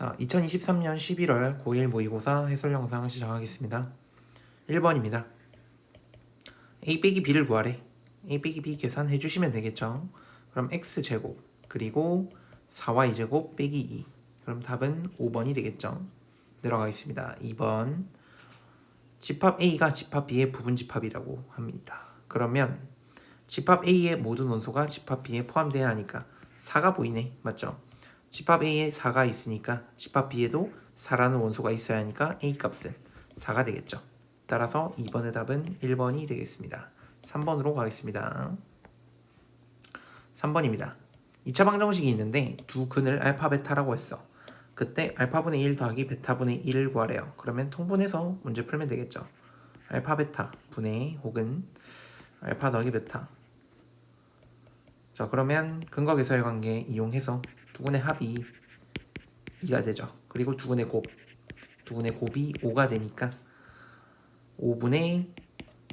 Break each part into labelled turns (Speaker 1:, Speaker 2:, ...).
Speaker 1: 자, 2023년 11월 고1 모의고사 해설 영상 시작하겠습니다. 1번입니다. a 빼기 b를 구하래. a 빼기 b 계산해 주시면 되겠죠. 그럼 x제곱 그리고 4y제곱 빼기 2. 그럼 답은 5번이 되겠죠. 내려가겠습니다. 2번. 집합 a가 집합 b의 부분집합이라고 합니다. 그러면 집합 a의 모든 원소가 집합 b에 포함되어야 하니까 4가 보이네. 맞죠? 집합 A에 4가 있으니까 집합 B에도 4라는 원소가 있어야 하니까 A 값은 4가 되겠죠. 따라서 2번의 답은 1번이 되겠습니다. 3번으로 가겠습니다. 3번입니다. 2차 방정식이 있는데 두 근을 알파 베타라고 했어. 그때 알파분의 1 더하기 베타분의 1을 구하래요. 그러면 통분해서 문제 풀면 되겠죠. 알파 베타 분의 혹은 알파 더하기 베타. 자, 그러면 근거 계수의 관계 이용해서 두근의 합이 2가 되죠. 그리고 두근의 곱이 5가 되니까 5분의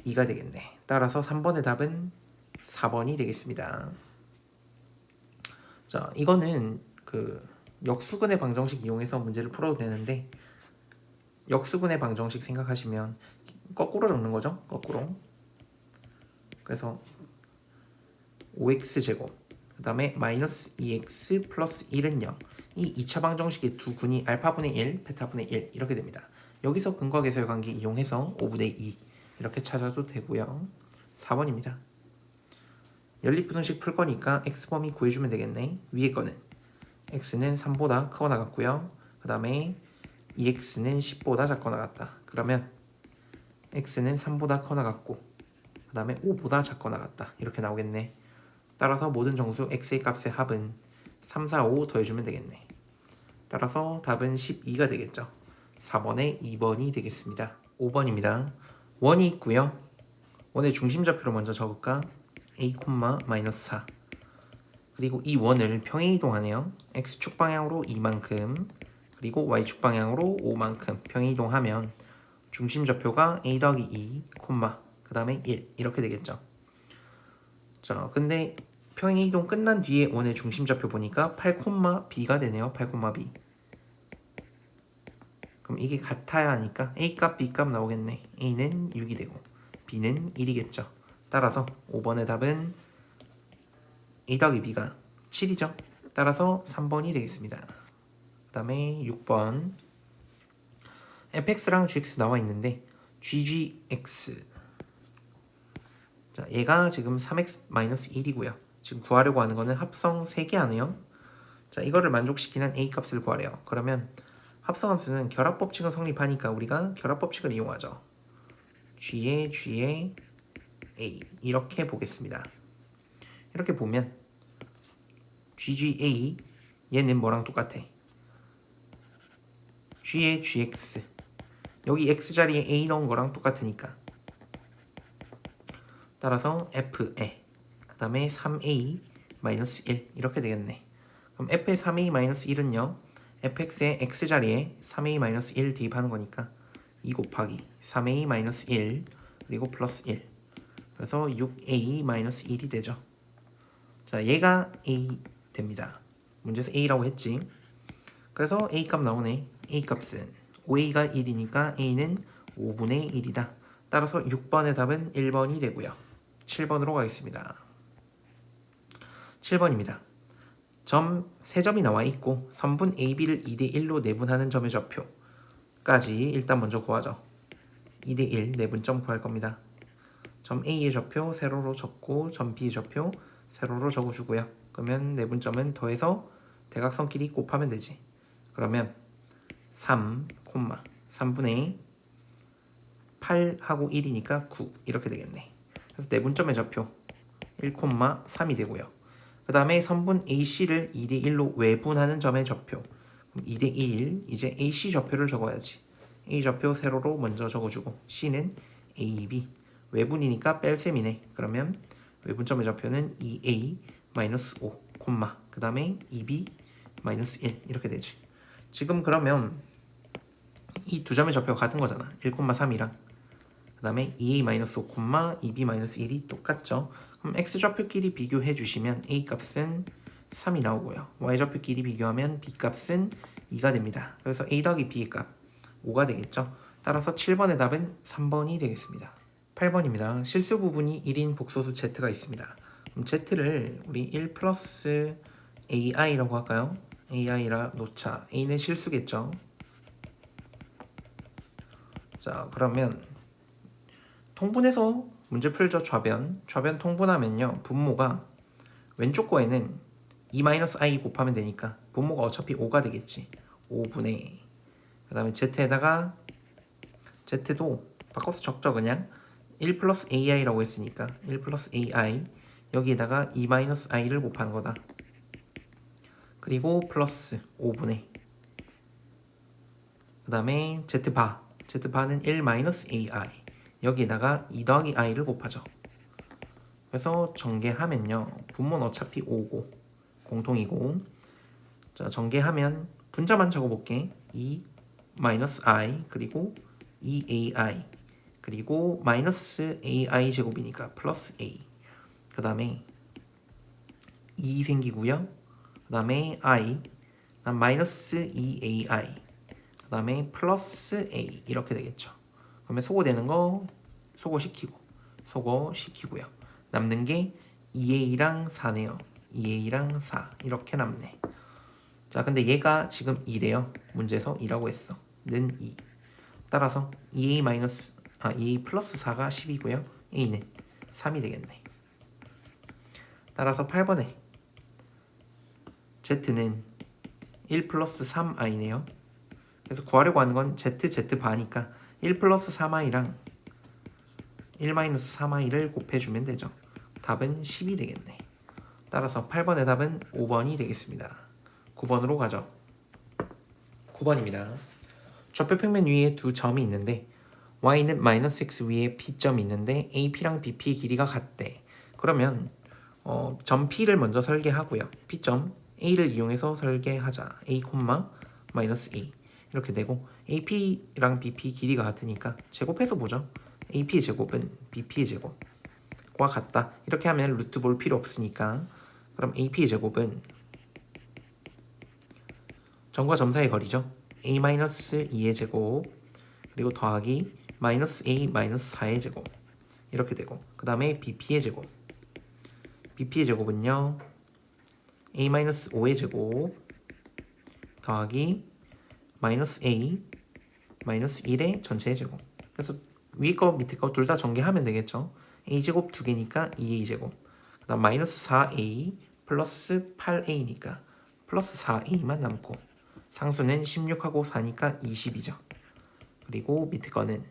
Speaker 1: 2가 되겠네. 따라서 3번의 답은 4번이 되겠습니다. 자, 이거는 그 역수근의 방정식 이용해서 문제를 풀어도 되는데 역수근의 방정식 생각하시면 거꾸로 적는 거죠. 거꾸로. 그래서 5x제곱 그 다음에 마이너스 2x 플러스 1은 0. 이 2차 방정식의 두 근이 알파분의 1, 베타분의 1 이렇게 됩니다. 여기서 근거 계수의 관계 이용해서 5분의 2 이렇게 찾아도 되고요. 4번입니다. 연립분식풀 거니까 x범위 구해주면 되겠네. 위에 거는 x는 3보다 크거나 같고요. 그 다음에 2x는 10보다 작거나 같다. 그러면 x는 3보다 크거나 같고 그 다음에 5보다 작거나 같다. 이렇게 나오겠네. 따라서 모든 정수 x의 값의 합은 3, 4, 5 더해주면 되겠네. 따라서 답은 12가 되겠죠. 4번에 2번이 되겠습니다. 5번입니다. 원이 있고요. 원의 중심좌표를 먼저 적을까? a, 마이너스 4. 그리고 이 원을 평행 이동하네요. x축 방향으로 2만큼 그리고 y축 방향으로 5만큼 평행 이동하면 중심좌표가 a 더하기 2, 그 다음에 1 이렇게 되겠죠. 자, 근데 평행 이동 끝난 뒤에 원의 중심좌표 보니까 8, b가 되네요. 8, b. 그럼 이게 같아야 하니까 A값, B값 나오겠네. A는 6이 되고 B는 1이겠죠. 따라서 5번의 답은 A 더하기 B가 7이죠. 따라서 3번이 되겠습니다. 그 다음에 6번 fx랑 gx 나와 있는데 ggx 자, 얘가 지금 3x-1이고요. 지금 구하려고 하는 거는 합성 3개 하네요. 자, 이거를 만족시키는 A 값을 구하래요. 그러면 합성함수는 결합법칙은 성립하니까 우리가 결합법칙을 이용하죠. G의 A 이렇게 보겠습니다. 이렇게 보면 GGA 얘는 뭐랑 똑같아? G의 GX 여기 X자리에 A 넣은 거랑 똑같으니까 따라서 F에 그 다음에 3A-1 이렇게 되겠네. 그럼 F의 3A-1은요 fx의 x자리에 3a-1 대입하는 거니까 2 곱하기 3a-1 그리고 플러스 1 그래서 6a-1이 되죠. 자, 얘가 a 됩니다. 문제에서 a라고 했지. 그래서 a 값 나오네. a 값은 5a가 1이니까 a는 5분의 1이다. 따라서 6번의 답은 1번이 되고요. 7번으로 가겠습니다. 7번입니다. 점 3점이 나와 있고 선분 AB를 2대1로 내분하는 점의 좌표까지 일단 먼저 구하죠. 2대1 내분점 구할 겁니다. 점 A의 좌표 세로로 적고 점 B의 좌표 세로로 적어주고요. 그러면 내분점은 더해서 대각선끼리 곱하면 되지. 그러면 3분의 8하고 1이니까 9 이렇게 되겠네. 그래서 내분점의 좌표 1,3이 되고요. 그 다음에 선분 AC를 2대1로 외분하는 점의 좌표 2대1 이제 AC 좌표를 적어야지. A 좌표 세로로 먼저 적어주고 C는 AB 외분이니까 뺄셈이네. 그러면 외분점의 좌표는 2A-5 그 다음에 2B-1 이렇게 되지. 지금 그러면 이 두 점의 좌표가 같은 거잖아. 1,3이랑 그 다음에 2A-5, 2B-1이 똑같죠. 그럼 x좌표끼리 비교해 주시면 a 값은 3이 나오고요. y좌표끼리 비교하면 b 값은 2가 됩니다. 그래서 a 더하기 b의 값 5가 되겠죠. 따라서 7번의 답은 3번이 되겠습니다. 8번입니다. 실수 부분이 1인 복소수 z가 있습니다. 그럼 z를 우리 1 플러스 ai라고 할까요? ai라 놓자. a는 실수겠죠. 자, 그러면 통분해서 문제 풀죠. 좌변 통분하면요, 분모가 왼쪽 거에는 2-i 곱하면 되니까 분모가 어차피 5가 되겠지. 5분의 그 다음에 z에다가 z도 바꿔서 적죠. 그냥 1 플러스 ai라고 했으니까 1 플러스 ai 여기에다가 2-i를 곱하는 거다. 그리고 플러스 5분의 그 다음에 z바는 1-ai 여기에다가 2 더하기 i를 곱하죠. 그래서 전개하면요, 분모는 어차피 5고 공통이고, 자, 전개하면 분자만 적어볼게. 2-i 그리고 2ai 그리고 마이너스 ai 제곱이니까 플러스 a 그 다음에 2 생기고요. 그 다음에 i 그다음 마이너스 2ai 그 다음에 플러스 a 이렇게 되겠죠. 그러면 소거되는 거 소거시키고요. 남는 게 2a랑 4네요. 2a랑 4 이렇게 남네. 자, 근데 얘가 지금 2래요. 문제에서 2라고 했어. 는 2. 따라서 2a 플러스 4가 10이고요. a는 3이 되겠네. 따라서 8번에 z는 1 플러스 3i네요. 그래서 구하려고 하는 건 z바니까 1 플러스 3i랑 1 마이너스 3i를 곱해주면 되죠. 답은 10이 되겠네. 따라서 8번의 답은 5번이 되겠습니다. 9번으로 가죠. 9번입니다. 좌표 평면 위에 두 점이 있는데 y는 마이너스 x 위에 p점이 있는데 ap랑 bp의 길이가 같대. 그러면 점 p를 먼저 설계하고요. p점 a를 이용해서 설계하자. a, 마이너스 a 이렇게 되고, ap랑 bp 길이가 같으니까 제곱해서 보죠. ap의 제곱은 bp의 제곱과 같다. 이렇게 하면 루트 볼 필요 없으니까, 그럼 ap의 제곱은 점과 점 사이의 거리죠. a-2의 제곱 그리고 더하기 마이너스 a 마이너스 4의 제곱 이렇게 되고, 그 다음에 bp의 제곱은요 a-5의 제곱 더하기 마이너스 a 마이너스 1의 전체의 제곱. 그래서 위에 거 밑에 거 둘 다 전개하면 되겠죠. a 제곱 2개니까 2a 제곱 그 다음 마이너스 4a 플러스 8a니까 플러스 4a만 남고, 상수는 16하고 4니까 20이죠. 그리고 밑에 거는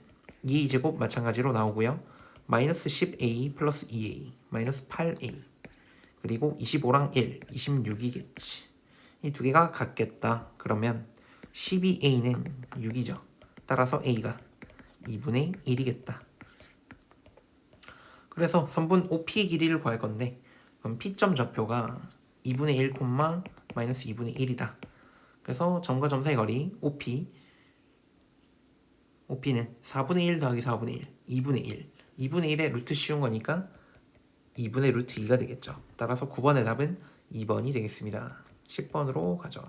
Speaker 1: 2a 제곱 마찬가지로 나오고요. 마이너스 10a 플러스 2a 마이너스 8a 그리고 25랑 1 26이겠지. 이 두 개가 같겠다. 그러면 12a는 6이죠. 따라서 a가 2분의 1이겠다. 그래서 선분 OP의 길이를 구할 건데, 그럼 P점 좌표가 2분의 1, 마이너스 2분의 1이다. 그래서 점과 점 사이 거리 OP는 4분의 1 더하기 4분의 1, 2분의 1. 2분의 1의 루트 씌운 거니까 2분의 루트 2가 되겠죠. 따라서 9번의 답은 2번이 되겠습니다. 10번으로 가죠.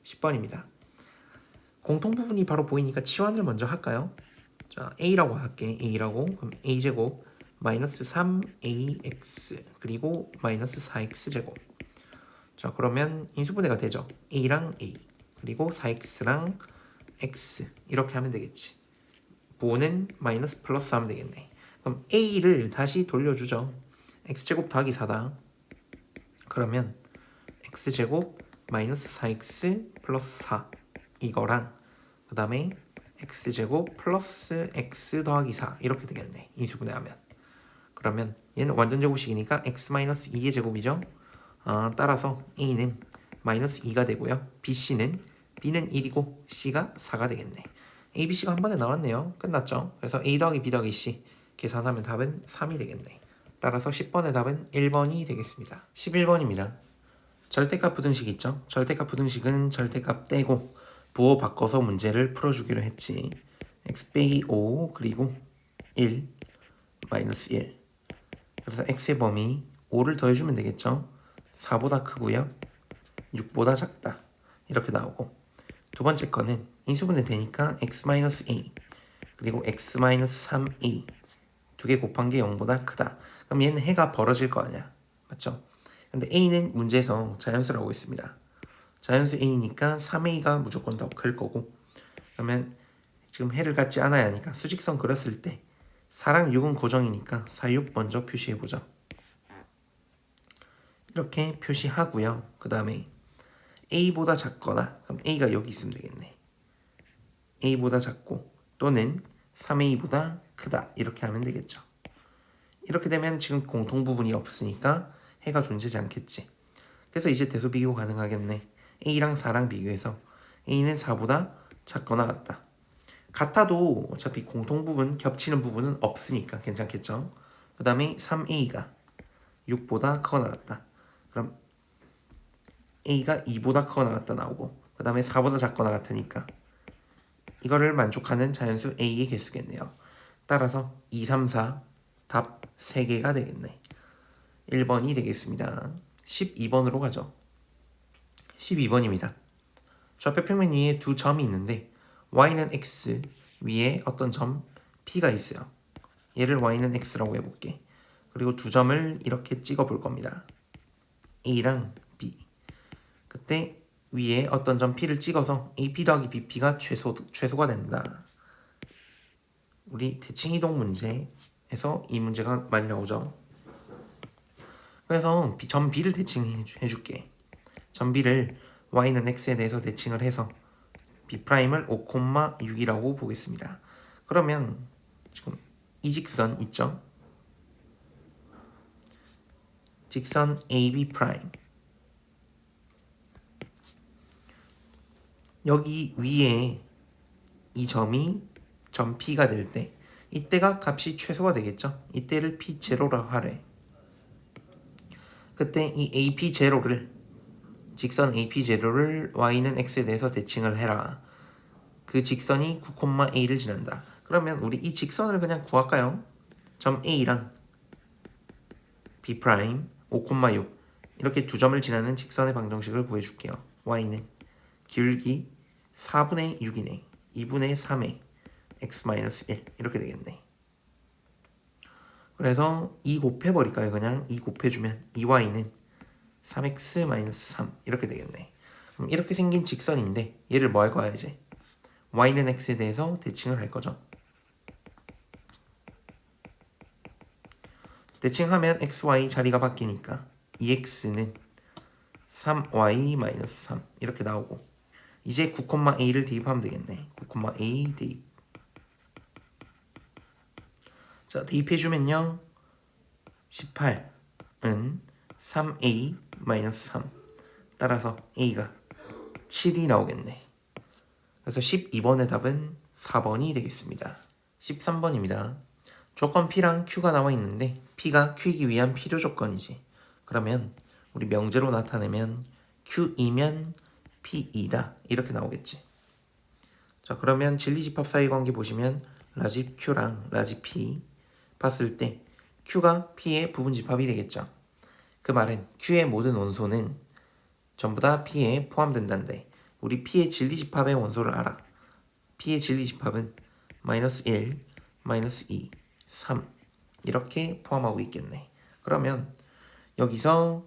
Speaker 1: 10번입니다. 공통 부분이 바로 보이니까 치환을 먼저 할까요? 자, a라고 할게. a라고. 그럼 a제곱 마이너스 3ax 그리고 마이너스 4x 제곱. 자, 그러면 인수분해가 되죠. a랑 a 그리고 4x랑 x 이렇게 하면 되겠지. 부호는 마이너스 플러스 하면 되겠네. 그럼 a를 다시 돌려주죠. x제곱 더하기 4다. 그러면 x제곱 마이너스 4x 플러스 4 이거랑 그 다음에 x제곱 플러스 x 더하기 4 이렇게 되겠네. 인수분해하면. 그러면 얘는 완전 제곱식이니까 x 마이너스 2의 제곱이죠. 따라서 a는 마이너스 2가 되고요. b는 1이고 c가 4가 되겠네. a, b, c가 한 번에 나왔네요. 끝났죠. 그래서 a 더하기 b 더하기 c 계산하면 답은 3이 되겠네. 따라서 10번의 답은 1번이 되겠습니다. 11번입니다. 절대값 부등식 있죠? 절대값 부등식은 절대값 떼고 부호 바꿔서 문제를 풀어주기로 했지. x 빼기 5 그리고 1 마이너스 1. 그래서 x의 범위 5를 더해주면 되겠죠. 4보다 크고요. 6보다 작다. 이렇게 나오고, 두 번째 거는 인수분해 되니까 x-a 그리고 x-3a 두 개 곱한 게 0보다 크다. 그럼 얘는 해가 벌어질 거 아니야, 맞죠? 근데 a는 문제에서 자연수라고 했습니다. 자연수 a니까 3a가 무조건 더 클 거고, 그러면 지금 해를 갖지 않아야 하니까 수직선 그렸을 때 4랑 6은 고정이니까 4, 6 먼저 표시해보자. 이렇게 표시하고요. 그 다음에 a보다 작거나, 그럼 a가 여기 있으면 되겠네. a보다 작고 또는 3a보다 크다, 이렇게 하면 되겠죠. 이렇게 되면 지금 공통부분이 없으니까 해가 존재하지 않겠지. 그래서 이제 대소 비교 가능하겠네. a랑 4랑 비교해서 a는 4보다 작거나 같다. 같아도 어차피 공통부분, 겹치는 부분은 없으니까 괜찮겠죠. 그 다음에 3a가 6보다 크거나 같다. 그럼 a가 2보다 크거나 같다 나오고, 그 다음에 4보다 작거나 같으니까 이거를 만족하는 자연수 a의 개수겠네요. 따라서 2, 3, 4 답 3개가 되겠네. 1번이 되겠습니다. 12번으로 가죠. 12번입니다. 좌표 평면 위에 두 점이 있는데 y는 x, 위에 어떤 점 p가 있어요. 얘를 y는 x라고 해볼게. 그리고 두 점을 이렇게 찍어 볼 겁니다. a랑 b. 그때 위에 어떤 점 p를 찍어서 AP 더하기 BP가 최소가 된다. 우리 대칭이동 문제에서 이 문제가 많이 나오죠. 그래서 점 B를 대칭해줄게. 점 B를 Y는 X에 대해서 대칭을 해서 B'을 5,6이라고 보겠습니다. 그러면 지금 이 직선 있죠? 직선 AB'. 여기 위에 이 점이 점 P가 될 때 이때가 값이 최소가 되겠죠? 이때를 P0라고 하래. 그때 이 AP0를 직선 AP0를 Y는 X에 대해서 대칭을 해라. 그 직선이 9,A를 지난다. 그러면 우리 이 직선을 그냥 구할까요? 점 A랑 B' 5,6 이렇게 두 점을 지나는 직선의 방정식을 구해줄게요. Y는 기울기 4분의 6이네. 2분의 3의 x-1 이렇게 되겠네. 그래서 2 곱해버릴까요? 그냥 2 곱해주면 2y는 3x-3 이렇게 되겠네. 그럼 이렇게 생긴 직선인데 얘를 뭐 할 거야 이제? y는 x에 대해서 대칭을 할 거죠. 대칭하면 xy 자리가 바뀌니까 2x는 3y-3 이렇게 나오고, 이제 9,a를 대입하면 되겠네. 9,a 대입. 자, 대입해주면요 18은 3a-3 따라서 a가 7이 나오겠네. 그래서 12번의 답은 4번이 되겠습니다. 13번입니다. 조건 P랑 Q가 나와 있는데 P가 Q이기 위한 필요 조건이지. 그러면 우리 명제로 나타내면 Q이면 P이다 이렇게 나오겠지. 자, 그러면 진리집합 사이 관계 보시면 라집 Q랑 라집 P 봤을 때 Q가 P의 부분집합이 되겠죠. 그 말은 Q의 모든 원소는 전부 다 P에 포함된다는데 우리 P의 진리집합의 원소를 알아. P의 진리집합은 -1, -2, 3 이렇게 포함하고 있겠네. 그러면 여기서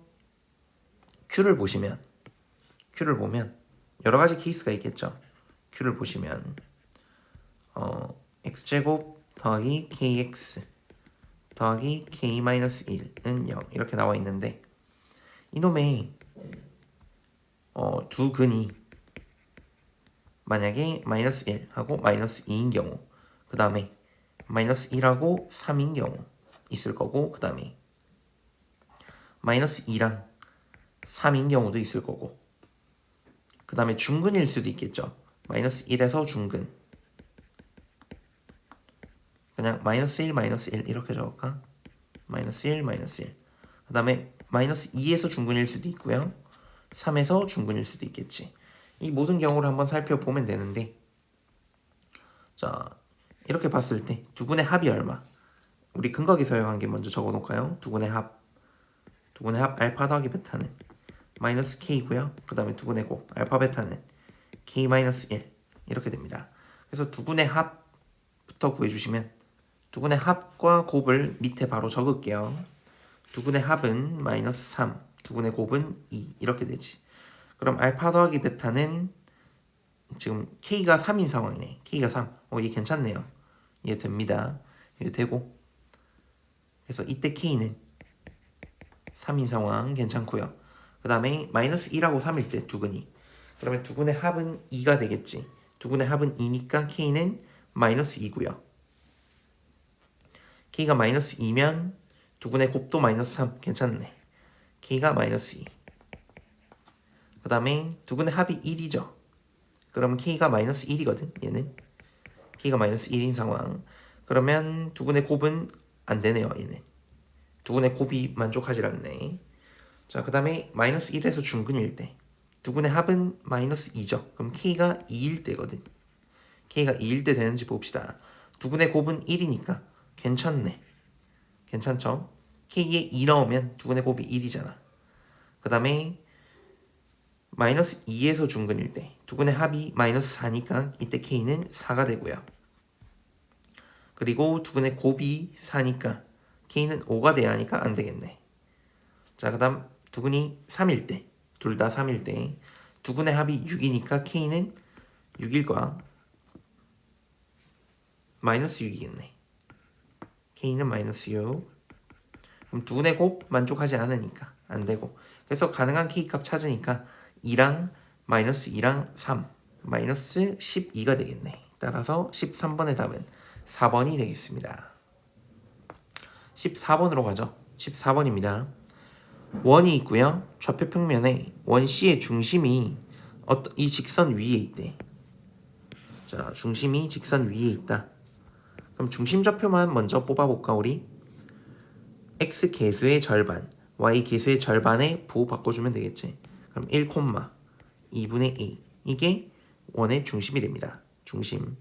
Speaker 1: Q를 보면 여러 가지 케이스가 있겠죠. Q를 보시면 x제곱 더하기 kx 더하기 k-1은 0 이렇게 나와 있는데 이놈의 두 근이 만약에 -1하고 -2인 경우, 그 다음에 -1하고 3인 경우 있을 거고, 그 다음에 -2랑 3인 경우도 있을 거고, 그 다음에 중근일 수도 있겠죠. -1에서 중근. 그냥 -1, -1 이렇게 적을까? -1, -1. 그 다음에 -2에서 중근일 수도 있고요. 3에서 중근일 수도 있겠지. 이 모든 경우를 한번 살펴보면 되는데, 자, 이렇게 봤을 때 두 근의 합이 얼마? 우리 근각에서 사용한 게 먼저 적어놓을까요? 두 근의 합 알파 더하기 베타는 마이너스 k고요. 그 다음에 두근의 곱 알파 베타는 k-1 이렇게 됩니다. 그래서 두근의 합부터 구해주시면 두근의 합과 곱을 밑에 바로 적을게요. 두근의 합은 마이너스 3, 두근의 곱은 2 이렇게 되지. 그럼 알파 더하기 베타는 지금 k가 3인 상황이네. k가 3. 이게 괜찮네요. 이해 됩니다. 이해 되고. 그래서 이때 k는 3인 상황 괜찮고요. 그 다음에 마이너스 1하고 3일 때 두근이. 그러면 두근의 합은 2가 되겠지. 두근의 합은 2니까 k는 마이너스 2고요. k가 마이너스 2면 두근의 곱도 마이너스 3 괜찮네. k가 마이너스 2. 그 다음에 두근의 합이 1이죠. 그러면 k가 마이너스 1이거든. 얘는 k가 마이너스 1인 상황. 그러면 두근의 곱은 안 되네요. 얘는 두근의 곱이 만족하지 않네. 자, 그 다음에 마이너스 1에서 중근일 때 두근의 합은 마이너스 2죠. 그럼 k가 2일 때거든. k가 2일 때 되는지 봅시다. 두근의 곱은 1이니까 괜찮네. 괜찮죠? k에 2 넣으면 두근의 곱이 1이잖아. 그 다음에 마이너스 2에서 중근일 때 두근의 합이 마이너스 4니까 이때 k는 4가 되고요. 그리고 두근의 곱이 4니까 k는 5가 돼야 하니까 안 되겠네. 자, 그 다음 두근이 3일 때, 둘 다 3일 때 두근의 합이 6이니까 k는 6일 거야. 마이너스 6이겠네. k는 마이너스 6. 그럼 두근의 곱 만족하지 않으니까 안 되고. 그래서 가능한 k값 찾으니까 2랑 마이너스 2랑 3 마이너스 12가 되겠네. 따라서 13번의 답은 4번이 되겠습니다. 14번으로 가죠. 14번입니다. 원이 있고요. 좌표 평면에 원 C의 중심이 이 직선 위에 있대. 자, 중심이 직선 위에 있다. 그럼 중심 좌표만 먼저 뽑아볼까 우리? x 계수의 절반, y 계수의 절반에 부호 바꿔주면 되겠지. 그럼 1, 2분의 a 이게 원의 중심이 됩니다. 중심.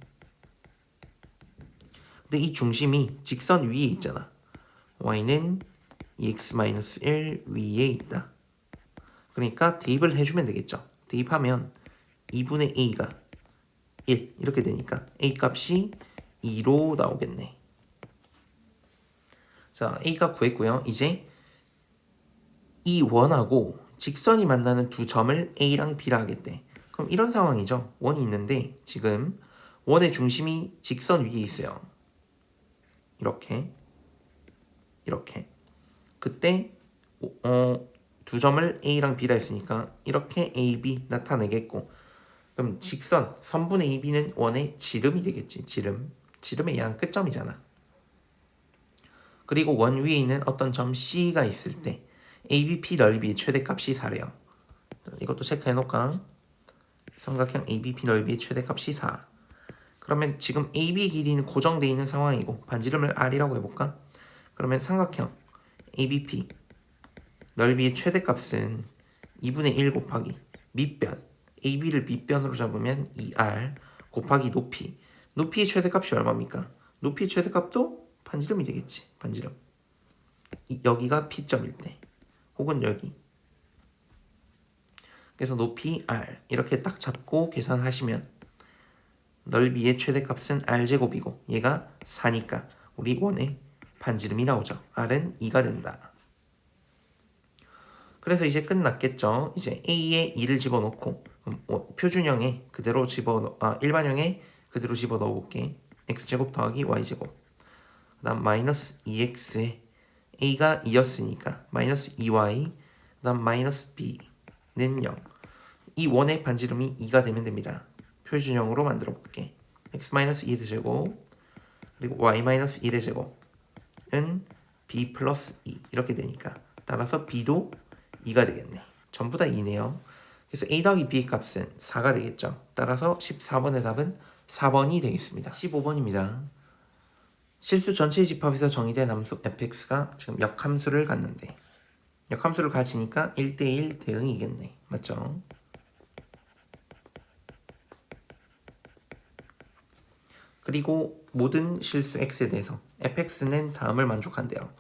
Speaker 1: 근데 이 중심이 직선 위에 있잖아. y는 2x-1 위에 있다. 그러니까 대입을 해주면 되겠죠. 대입하면 2분의 a가 1 이렇게 되니까 a 값이 2로 나오겠네. 자, a가 구했고요. 이제 이 원하고 직선이 만나는 두 점을 a랑 b라 하겠대. 그럼 이런 상황이죠. 원이 있는데 지금 원의 중심이 직선 위에 있어요. 이렇게 이렇게. 그때 두 점을 a랑 b라 했으니까 이렇게 a, b 나타내겠고, 그럼 직선 선분의 AB는 원의 지름이 되겠지. 지름의 양 끝점이잖아. 그리고 원 위에 있는 어떤 점 C가 있을 때 ABP 넓이의 최대값이 4래요. 이것도 체크해놓을까? 삼각형 ABP 넓이의 최대값이 4. 그러면 지금 AB 길이는 고정되어 있는 상황이고 반지름을 R이라고 해볼까? 그러면 삼각형 ABP 넓이의 최대값은 2분의 1 곱하기 밑변 AB를 밑변으로 잡으면 2R 곱하기 높이. 높이의 최대값이 얼마입니까? 높이의 최대값도 반지름이 되겠지. 반지름. 여기가 P점일 때 혹은 여기. 그래서 높이 R 이렇게 딱 잡고 계산하시면 넓이의 최대값은 R제곱이고 얘가 4니까 우리 원의 반지름이 나오죠. R은 2가 된다. 그래서 이제 끝났겠죠. 이제 A에 2를 집어넣고 표준형에 그대로 일반형에 그대로 집어넣어 볼게. x제곱 더하기 y제곱. 그 다음 마이너스 2x에 a가 2였으니까 마이너스 2y. 그 다음 마이너스 b는 0. 이 원의 반지름이 2가 되면 됩니다. 표준형으로 만들어 볼게. x-1의 제곱 그리고 y-1의 제곱은 b 플러스 2 이렇게 되니까 따라서 b도 2가 되겠네. 전부 다 2네요. 그래서 a 더하기 b의 값은 4가 되겠죠. 따라서 14번의 답은 4번이 되겠습니다. 15번입니다. 실수 전체의 집합에서 정의된 함수 fx가 지금 역함수를 갖는데 역함수를 가지니까 1대1 대응이겠네. 맞죠? 그리고 모든 실수 x에 대해서 fx는 다음을 만족한대요.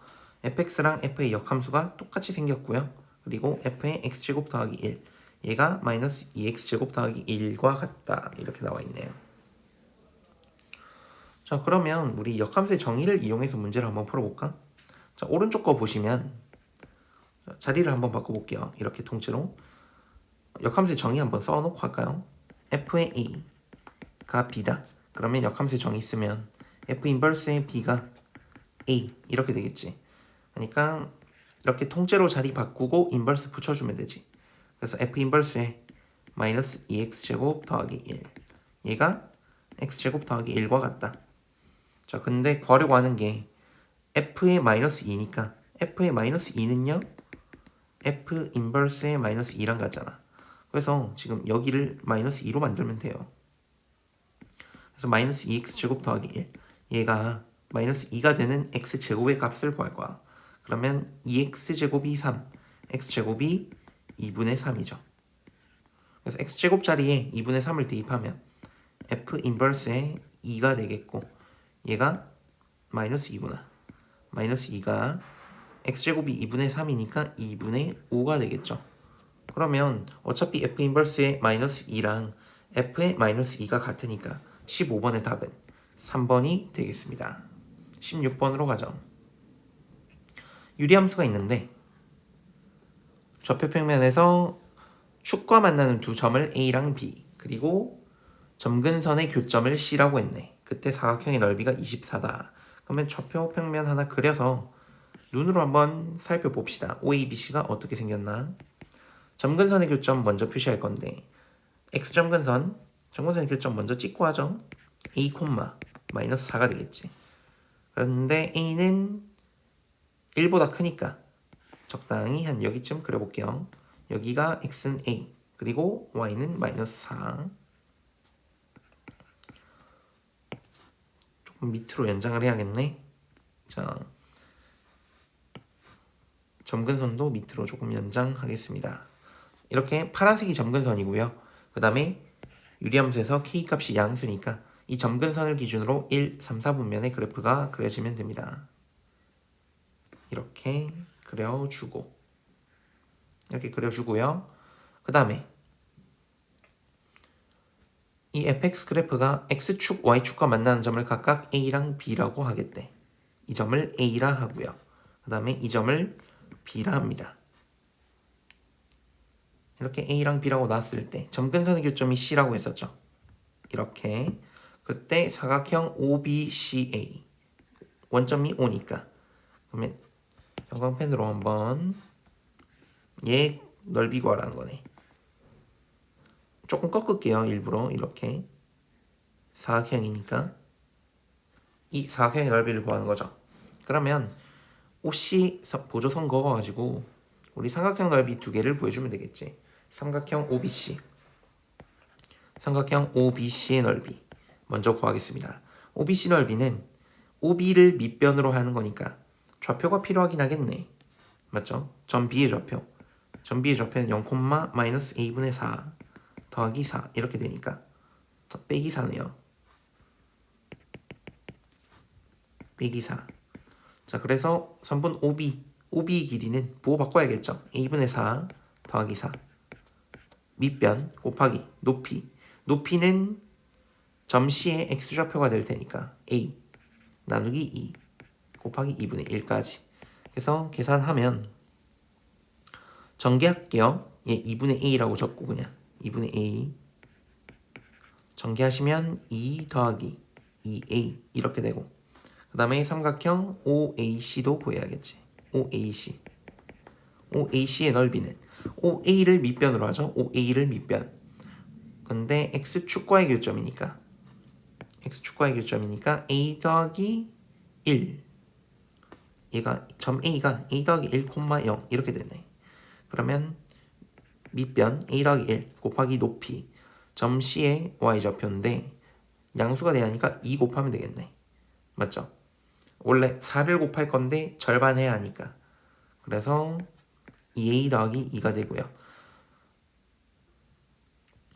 Speaker 1: fx랑 f의 역함수가 똑같이 생겼고요. 그리고 f의 x제곱 더하기 1 얘가 마이너스 2x제곱 더하기 1과 같다. 이렇게 나와 있네요. 자, 그러면 우리 역함수의 정의를 이용해서 문제를 한번 풀어볼까? 자, 오른쪽 거 보시면 자리를 한번 바꿔볼게요. 이렇게 통째로 역함수의 정의 한번 써놓고 할까요? f의 a가 b다. 그러면 역함수의 정의 쓰면 f 인버스의 b가 a 이렇게 되겠지. 그러니까 이렇게 통째로 자리 바꾸고 인버스 붙여주면 되지. 그래서 f 인버스의 마이너스 2x제곱 더하기 1 얘가 x제곱 더하기 1과 같다. 자, 근데 구하려고 하는 게 f의 마이너스 2니까 f의 마이너스 2는요 f 인버스의 마이너스 2랑 같잖아. 그래서 지금 여기를 마이너스 2로 만들면 돼요. 그래서 마이너스 2x제곱 더하기 1 얘가 마이너스 2가 되는 x제곱의 값을 구할 거야. 그러면 2x제곱이 3 x제곱이 2분의 3이죠. 그래서 x제곱 자리에 2분의 3을 대입하면 f 인버스의 2가 되겠고 얘가 마이너스 2구나. 마이너스 2가 x제곱이 2분의 3이니까 2분의 5가 되겠죠. 그러면 어차피 f 인버스의 마이너스 2랑 f의 마이너스 2가 같으니까 15번의 답은 3번이 되겠습니다. 16번으로 가죠. 유리함수가 있는데 좌표평면에서 축과 만나는 두 점을 A랑 B 그리고 점근선의 교점을 C라고 했네. 그때 사각형의 넓이가 24다. 그러면 좌표평면 하나 그려서 눈으로 한번 살펴봅시다. OABC가 어떻게 생겼나? 점근선의 교점 먼저 표시할 건데 X점근선, 점근선의 교점 먼저 찍고 하죠. A, 마이너스 4가 되겠지. 그런데 A는 1보다 크니까 적당히 한 여기쯤 그려볼게요. 여기가 X는 A, 그리고 Y는 마이너스 4. 조금 밑으로 연장을 해야겠네. 자, 점근선도 밑으로 조금 연장하겠습니다. 이렇게 파란색이 점근선이고요. 그 다음에 유리함수에서 K값이 양수니까 이 점근선을 기준으로 1, 3, 4분면의 그래프가 그려지면 됩니다. 이렇게 그려주고 이렇게 그려주고요. 그 다음에 이 fx 그래프가 x축, y축과 만나는 점을 각각 a랑 b라고 하겠대. 이 점을 a라 하고요. 그 다음에 이 점을 b라 합니다. 이렇게 a랑 b라고 놨을 때 점근선의 교점이 c라고 했었죠. 이렇게 그때 사각형 OBCA 원점이 O니까 그러면 형광펜으로 한번 얘 넓이 구하라는 거네. 조금 꺾을게요. 일부러 이렇게 사각형이니까 이 사각형의 넓이를 구하는 거죠. 그러면 OC 보조선 그어가지고 우리 삼각형 넓이 두 개를 구해주면 되겠지. 삼각형 OBC 삼각형 OBC의 넓이 먼저 구하겠습니다. OBC 넓이는 OB를 밑변으로 하는 거니까 좌표가 필요하긴 하겠네. 맞죠? 점 B의 좌표. 점 B의 좌표는 0, 마이너스 A분의 4 더하기 4 이렇게 되니까 빼기 4네요. 빼기 4. 자, 그래서 선분 OB 길이는 부호 바꿔야겠죠. A분의 4 더하기 4 밑변 곱하기 높이는 점 C의 X좌표가 될 테니까 A 나누기 2 곱하기 2분의 1까지. 그래서 계산하면 전개할게요. 얘 2분의 A라고 적고 그냥 2분의 A 전개하시면 2 더하기 2A 이렇게 되고 그 다음에 삼각형 OAC도 구해야겠지. OAC의 넓이는 OA를 밑변으로 하죠. OA를 밑변. 근데 X축과의 교점이니까 A 더하기 1 얘가 점 A가 A 더하기 1,0 이렇게 되네. 그러면 밑변 A 더하기 1 곱하기 높이 점 C의 Y좌표인데 양수가 돼야 하니까 2 곱하면 되겠네. 맞죠? 원래 4를 곱할 건데 절반 해야 하니까 그래서 2A 더하기 2가 되고요.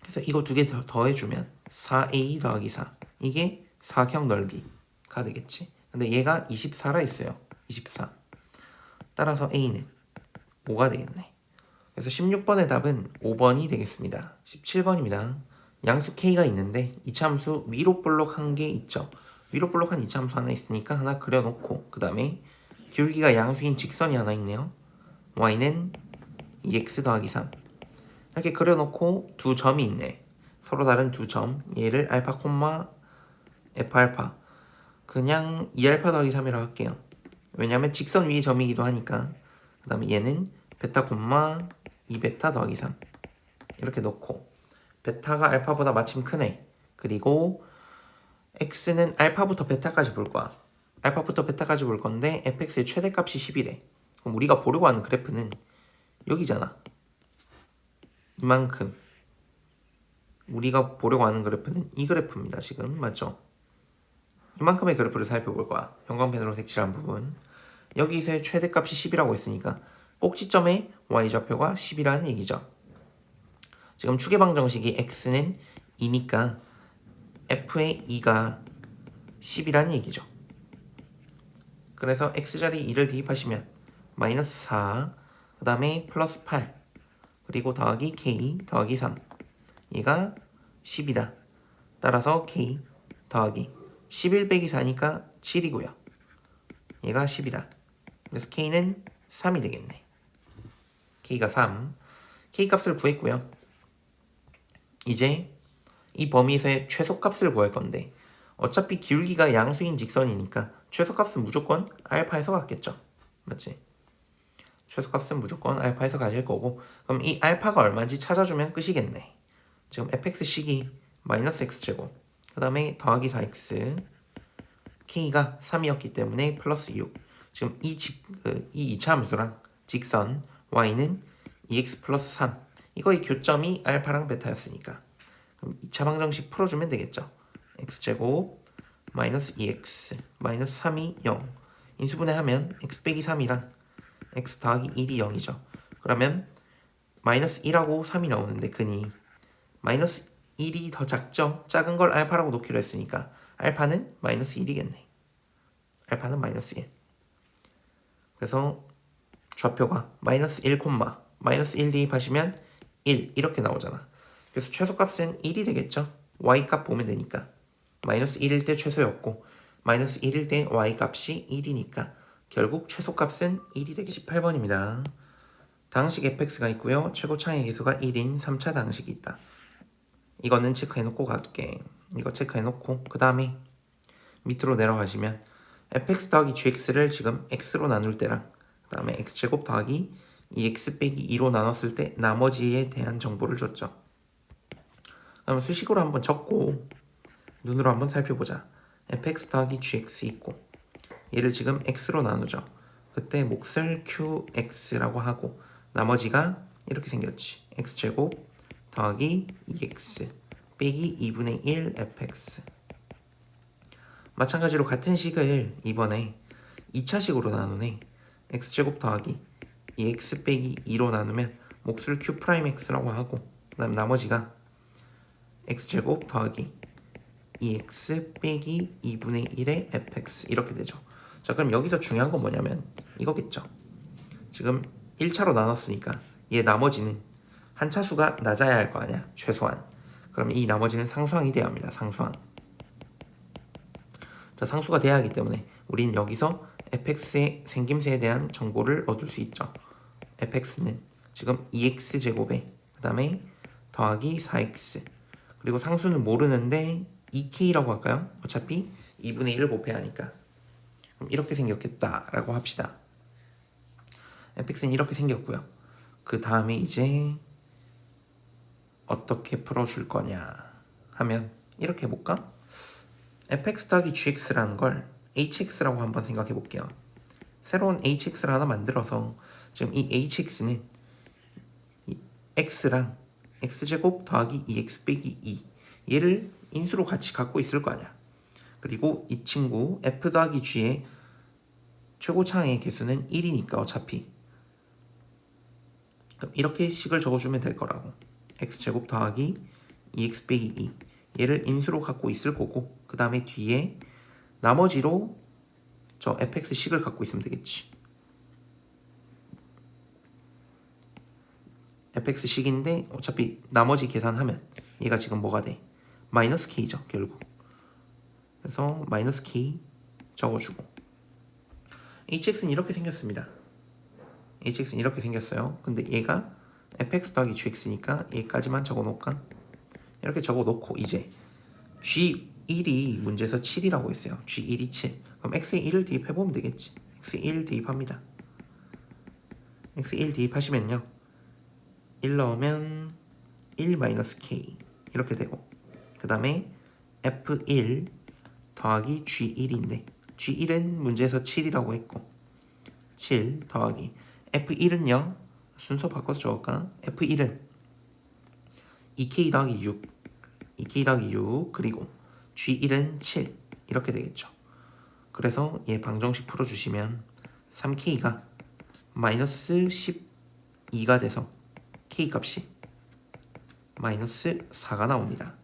Speaker 1: 그래서 이거 두 개 더해주면 4A 더하기 4 이게 사각형 넓이가 되겠지. 근데 얘가 24라 있어요. 24 따라서 A는 5가 되겠네. 그래서 16번의 답은 5번이 되겠습니다. 17번입니다. 양수 k가 있는데 이차함수 위로 볼록한 게 있죠. 위로 볼록한 이차함수 하나 있으니까 하나 그려놓고 그 다음에 기울기가 양수인 직선이 하나 있네요. y는 2x 더하기 3 이렇게 그려놓고 두 점이 있네. 서로 다른 두 점. 얘를 알파 콤마 f알파 그냥 2알파 더하기 3이라고 할게요. 왜냐면 직선 위의 점이기도 하니까. 그 다음에 얘는 베타 콤마 2베타 더하기 3 이렇게 놓고 베타가 알파보다 마침 크네. 그리고 x는 알파부터 베타까지 볼 거야. 알파부터 베타까지 볼 건데 fx의 최대값이 10이래. 그럼 우리가 보려고 하는 그래프는 여기잖아. 이만큼. 우리가 보려고 하는 그래프는 이 그래프입니다. 지금 맞죠? 이만큼의 그래프를 살펴볼 거야. 형광펜으로 색칠한 부분. 여기서의 최대값이 10이라고 했으니까 꼭지점의 y좌표가 10이라는 얘기죠. 지금 추계방정식이 x는 2니까 f의 2가 10이라는 얘기죠. 그래서 x자리 2를 대입하시면 마이너스 4, 그 다음에 플러스 8, 그리고 더하기 k 더하기 3 얘가 10이다. 따라서 k 더하기 11 빼기 4니까 7이고요. 얘가 10이다. 그래서 k는 3이 되겠네. k가 3. k 값을 구했고요. 이제 이 범위에서의 최소값을 구할 건데 어차피 기울기가 양수인 직선이니까 최소값은 무조건 알파에서 갖겠죠. 맞지? 최소값은 무조건 알파에서 가질 거고 그럼 이 알파가 얼마인지 찾아주면 끝이겠네. 지금 fx식이 마이너스 x제곱 그 다음에 더하기 4x k가 3이었기 때문에 플러스 6 지금 이 2차 함수랑 직선 y는 2x 플러스 3 이거의 교점이 알파랑 베타였으니까 그럼 2차 방정식 풀어주면 되겠죠. x제곱 마이너스 2x 마이너스 3이 0 인수분해하면 x 빼기 3이랑 x 더하기 1이 0이죠. 그러면 마이너스 1하고 3이 나오는데 근이 마이너스 1이 더 작죠? 작은 걸 알파라고 놓기로 했으니까 알파는 마이너스 1이겠네. 알파는 마이너스 1. 그래서 좌표가 마이너스 1, 마이너스 1 대입하시면 1 이렇게 나오잖아. 그래서 최소값은 1이 되겠죠? y값 보면 되니까 마이너스 1일 때 최소였고 마이너스 1일 때 y값이 1이니까 결국 최소값은 1이 되겠죠. 18번입니다. 당식 fx가 있고요. 최고 차의 계수가 1인 3차 당식이 있다. 이거는 체크해놓고 갈게. 이거 체크해놓고 그 다음에 밑으로 내려가시면 fx 더하기 gx를 지금 x로 나눌 때랑 그 다음에 x제곱 더하기 2x 빼기 2로 나눴을 때 나머지에 대한 정보를 줬죠. 그럼 수식으로 한번 적고 눈으로 한번 살펴보자. fx 더하기 gx 있고 얘를 지금 x로 나누죠. 그때 몫을 qx라고 하고 나머지가 이렇게 생겼지. x제곱 더하기 2x 빼기 2분의 1 fx 마찬가지로 같은 식을 이번에 2차식으로 나누네. x제곱 더하기 2x 빼기 2로 나누면 몫을 q'x라고 하고 그 다음 나머지가 x제곱 더하기 2x 빼기 2분의 1의 fx 이렇게 되죠. 자 그럼 여기서 중요한 건 뭐냐면 이거겠죠. 지금 1차로 나눴으니까 얘 나머지는 한 차수가 낮아야 할 거 아니야. 최소한. 그럼 이 나머지는 상수항이 돼야 합니다. 상수항. 자 상수가 돼야 하기 때문에 우린 여기서 fx의 생김새에 대한 정보를 얻을 수 있죠. fx는 지금 2x제곱에 그 다음에 더하기 4x 그리고 상수는 모르는데 2k라고 할까요? 어차피 2분의 1을 곱해야 하니까 그럼 이렇게 생겼겠다라고 합시다. fx는 이렇게 생겼고요. 그 다음에 이제 어떻게 풀어줄 거냐 하면 이렇게 해볼까? fx 더하기 gx라는 걸 hx라고 한번 생각해 볼게요. 새로운 hx를 하나 만들어서 지금 이 hx는 이 x랑 x제곱 더하기 2x 빼기 2 얘를 인수로 같이 갖고 있을 거 아니야. 그리고 이 친구 f 더하기 g의 최고차의 개수는 1이니까 어차피 그럼 이렇게 식을 적어주면 될 거라고. x제곱 더하기 2x 빼기 2 얘를 인수로 갖고 있을 거고 그 다음에 뒤에 나머지로 저 fx 식을 갖고 있으면 되겠지. fx식인데 어차피 나머지 계산하면 얘가 지금 뭐가 돼? 마이너스 k죠 결국. 그래서 마이너스 k 적어주고 hx는 이렇게 생겼습니다. hx는 이렇게 생겼어요. 근데 얘가 fx 더하기 gx니까 얘까지만 적어놓을까? 이렇게 적어놓고 이제 g1이 문제에서 7이라고 했어요. g1이 7. 그럼 x에 1을 대입해보면 되겠지. x에 1 대입합니다. x에 1 대입하시면요 1 넣으면 1-k 이렇게 되고 그 다음에 f1 더하기 g1인데 g1은 문제에서 7이라고 했고 7 더하기 f1은요 순서 바꿔서 적을까? f1은 2k 더하기 6 2k 더하기 6 그리고 g1은 7 이렇게 되겠죠. 그래서 얘 방정식 풀어주시면 3k가 마이너스 12가 돼서 k 값이 마이너스 4가 나옵니다.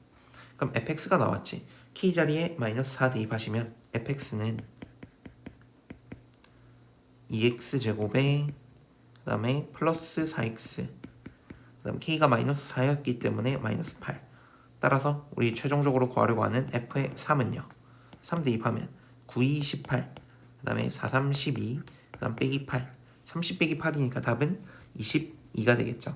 Speaker 1: 그럼 fx가 나왔지. k 자리에 마이너스 4 대입하시면 fx는 2x제곱에 그 다음에 플러스 4x 그 다음 k가 마이너스 4였기 때문에 마이너스 8. 따라서 우리 최종적으로 구하려고 하는 f의 3은요 3 대입하면 9, 2, 18 그 다음에 4, 3, 12 그 다음 빼기 8 30 빼기 8이니까 답은 22가 되겠죠.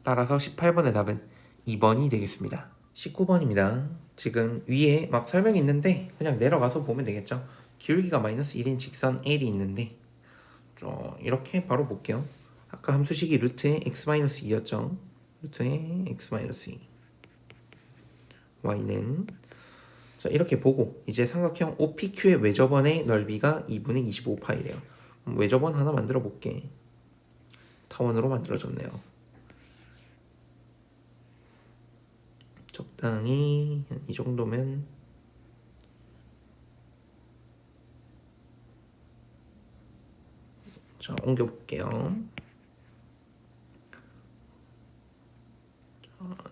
Speaker 1: 따라서 18번의 답은 2번이 되겠습니다. 19번입니다. 지금 위에 막 설명이 있는데 그냥 내려가서 보면 되겠죠. 기울기가 마이너스 1인 직선 L이 있는데 이렇게 바로 볼게요. 아까 함수식이 루트의 x-2였죠. 루트의 x-2 y는 자 이렇게 보고 이제 삼각형 OPQ의 외접원의 넓이가 2분의 25파이래요. 외접원 하나 만들어 볼게. 타원으로 만들어졌네요. 적당히 이 정도면 자 옮겨 볼게요.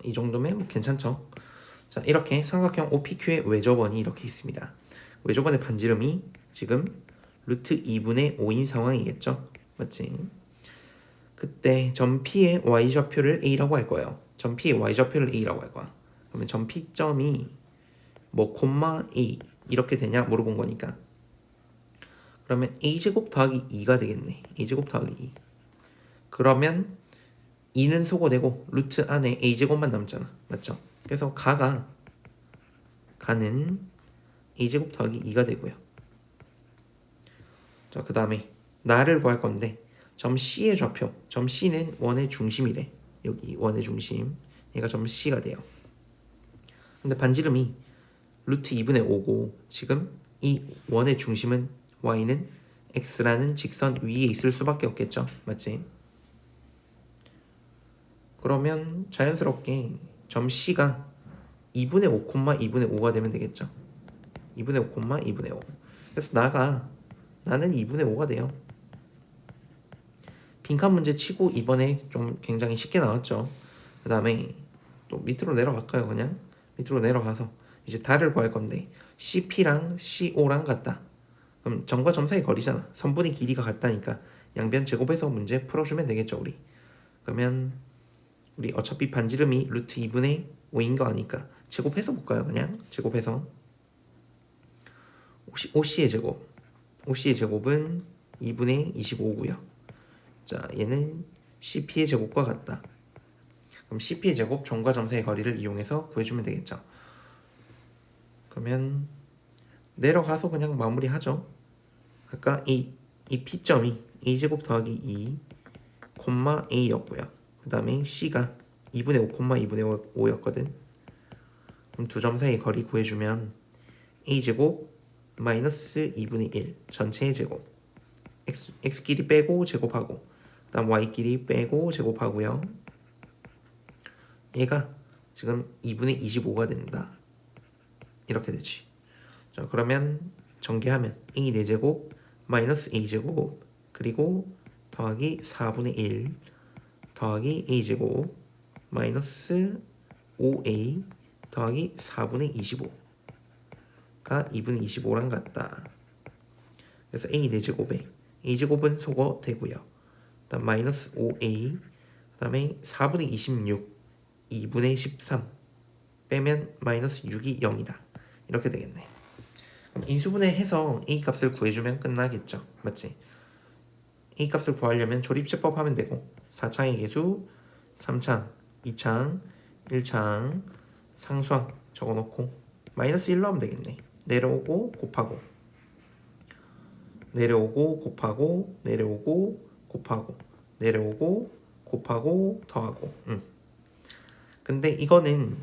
Speaker 1: 이 정도면 괜찮죠? 자 이렇게 삼각형 OPQ의 외접원이 이렇게 있습니다. 외접원의 반지름이 지금 루트 2분의 5인 상황이겠죠? 맞지? 그때 점 P의 y좌표를 A라고 할 거예요. 점 P의 y좌표를 A라고 할 거야. 그러면 점 P점이 뭐 콤마 A 이렇게 되냐 물어본 거니까 그러면 A제곱 더하기 2가 되겠네. A제곱 더하기 2 그러면 2는 소거되고 루트 안에 A제곱만 남잖아. 맞죠? 그래서 가는 A제곱 더하기 2가 되고요. 자, 그 다음에 나를 구할 건데 점 C의 좌표 점 C는 원의 중심이래. 여기 원의 중심 얘가 점 C가 돼요. 근데 반지름이 루트 2분의 5고 지금 이 원의 중심은 y는 x라는 직선 위에 있을 수밖에 없겠죠. 맞지? 그러면 자연스럽게 점 C가 2분의 5, 2분의 5가 되면 되겠죠. 2분의 5, 2분의 5 그래서 나는 2분의 5가 돼요. 빈칸 문제 치고 이번에 좀 굉장히 쉽게 나왔죠. 그 다음에 또 밑으로 내려갈까요? 그냥 밑으로 내려가서 이제 달을 구할 건데 CP랑 CO랑 같다. 그럼 점과 점 사이 거리잖아. 선분의 길이가 같다니까 양변 제곱해서 문제 풀어주면 되겠죠 우리. 그러면 우리 어차피 반지름이 루트 2분의 5인 거 아니까 제곱해서 볼까요? 그냥 제곱해서 OC의 제곱은 2분의 25고요. 자 얘는 CP의 제곱과 같다. 그럼 CP의 제곱 점과 점 사이의 거리를 이용해서 구해주면 되겠죠. 그러면 내려가서 그냥 마무리하죠. 아까 이 P점이 A제곱 더하기 2, A였고요. 그 다음에 C가 2분의 5, 2분의 5였거든. 그럼 두 점 사이의 거리 구해주면 A제곱 마이너스 2분의 1 전체의 제곱 X끼리 빼고 제곱하고 그 다음 Y끼리 빼고 제곱하고요. 얘가 지금 2분의 25가 된다. 이렇게 되지. 자 그러면 전개하면 A 4제곱 마이너스 A제곱 그리고 더하기 4분의 1 더하기 A제곱 마이너스 5A 더하기 4분의 25가 2분의 25랑 같다. 그래서 A 4제곱에 A제곱은 소거되고요. 그다음 마이너스 5A 다음에 4분의 26 2분의 13 빼면 마이너스 6이 0이다. 이렇게 되겠네. 그럼 인수분해해서 a 값을 구해주면 끝나겠죠. 맞지? a 값을 구하려면 조립제법 하면 되고 4창의 개수 3창, 2창, 1창, 상수항 적어놓고 마이너스 1로 하면 되겠네. 내려오고 곱하고 내려오고 곱하고 내려오고 곱하고 내려오고 곱하고 더하고 근데 이거는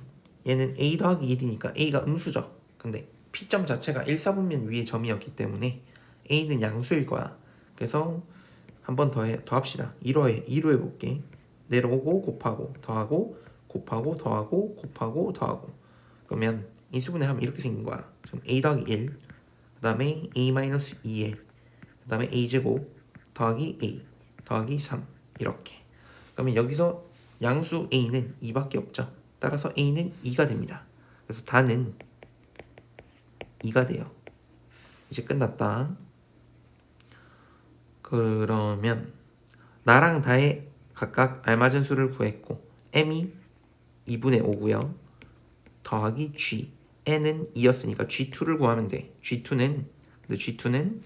Speaker 1: 얘는 a 더하기 1이니까 a가 음수죠. 근데 p점 자체가 1, 4분면 위에 점이었기 때문에 a는 양수일 거야. 그래서 한 번 더 합시다. 2로 해볼게. 내려오고 곱하고 더하고 곱하고 더하고 곱하고 더하고 그러면 인수분해 하면 이렇게 생긴 거야. 그럼 a 더하기 1 그 다음에 a-2에 그 다음에 a제곱 더하기 a 더하기 3 이렇게. 그러면 여기서 양수 a는 2밖에 없죠. 따라서 a는 2가 됩니다. 그래서 다는 2가 돼요. 이제 끝났다. 그러면 나랑 다의 각각 알맞은 수를 구했고 m이 2분의 5고요. 더하기 g n은 2였으니까 g2를 구하면 돼. G2는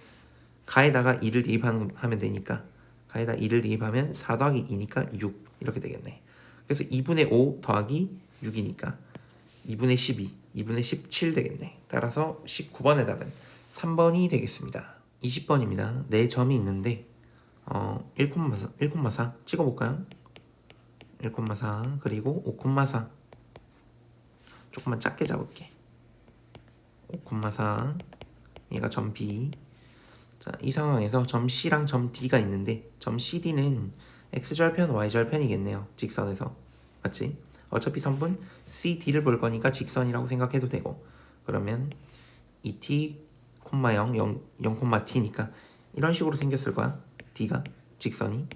Speaker 1: 가에다가 2를 대입하면 되니까 가에다 2를 대입하면 4 더하기 2니까 6 이렇게 되겠네. 그래서 2분의 5 더하기 6이니까 2분의 12, 2분의 17 되겠네. 따라서 19번의 답은 3번이 되겠습니다. 20번입니다. 네 점이 있는데 1,4 찍어볼까요? 1,4 그리고 5,4 조금만 작게 잡을게. 5,4 얘가 점 B. 자, 이 상황에서 점 C랑 점 D가 있는데 점 CD는 X절편, Y절편이겠네요. 직선에서. 맞지? 어차피 선분 CD를 볼 거니까 직선이라고 생각해도 되고 그러면 2t, 0, 0,t니까 이런 식으로 생겼을 거야. D가 직선이.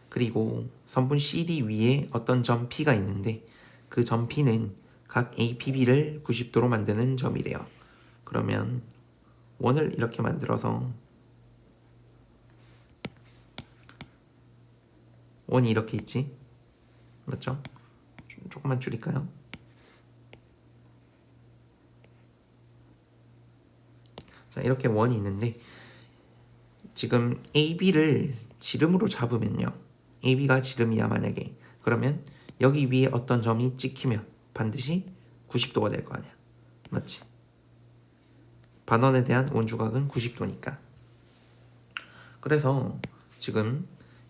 Speaker 1: 그리고 선분 CD 위에 어떤 점 P가 있는데 그 점 P는 각 APB를 90도로 만드는 점이래요. 그러면 원을 이렇게 만들어서 원이 이렇게 있지? 맞죠? 조금만 줄일까요? 자, 이렇게 원이 있는데 지금 AB를 지름으로 잡으면요. AB가 지름이야 만약에. 그러면 여기 위에 어떤 점이 찍히면 반드시 90도가 될 거 아니야. 맞지? 반원에 대한 원주각은 90도니까. 그래서 지금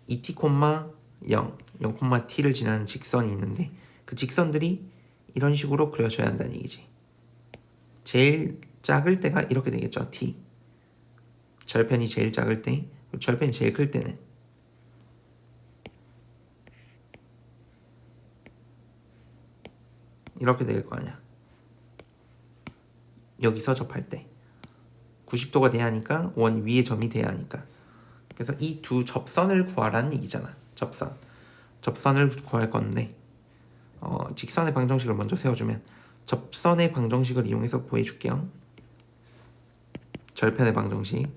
Speaker 1: 2t, 0, 0,t를 지나는 직선이 있는데 그 직선들이 이런 식으로 그려져야 한다는 얘기지. 제일 작을 때가 이렇게 되겠죠. t. 절편이 제일 작을 때, 절편이 제일 클 때는 이렇게 될 거 아니야. 여기서 접할 때 90도가 돼야 하니까 원 위에 점이 돼야 하니까. 그래서 이 두 접선을 구하라는 얘기잖아. 접선을 구할 건데 직선의 방정식을 먼저 세워주면 접선의 방정식을 이용해서 구해줄게요. 절편의 방정식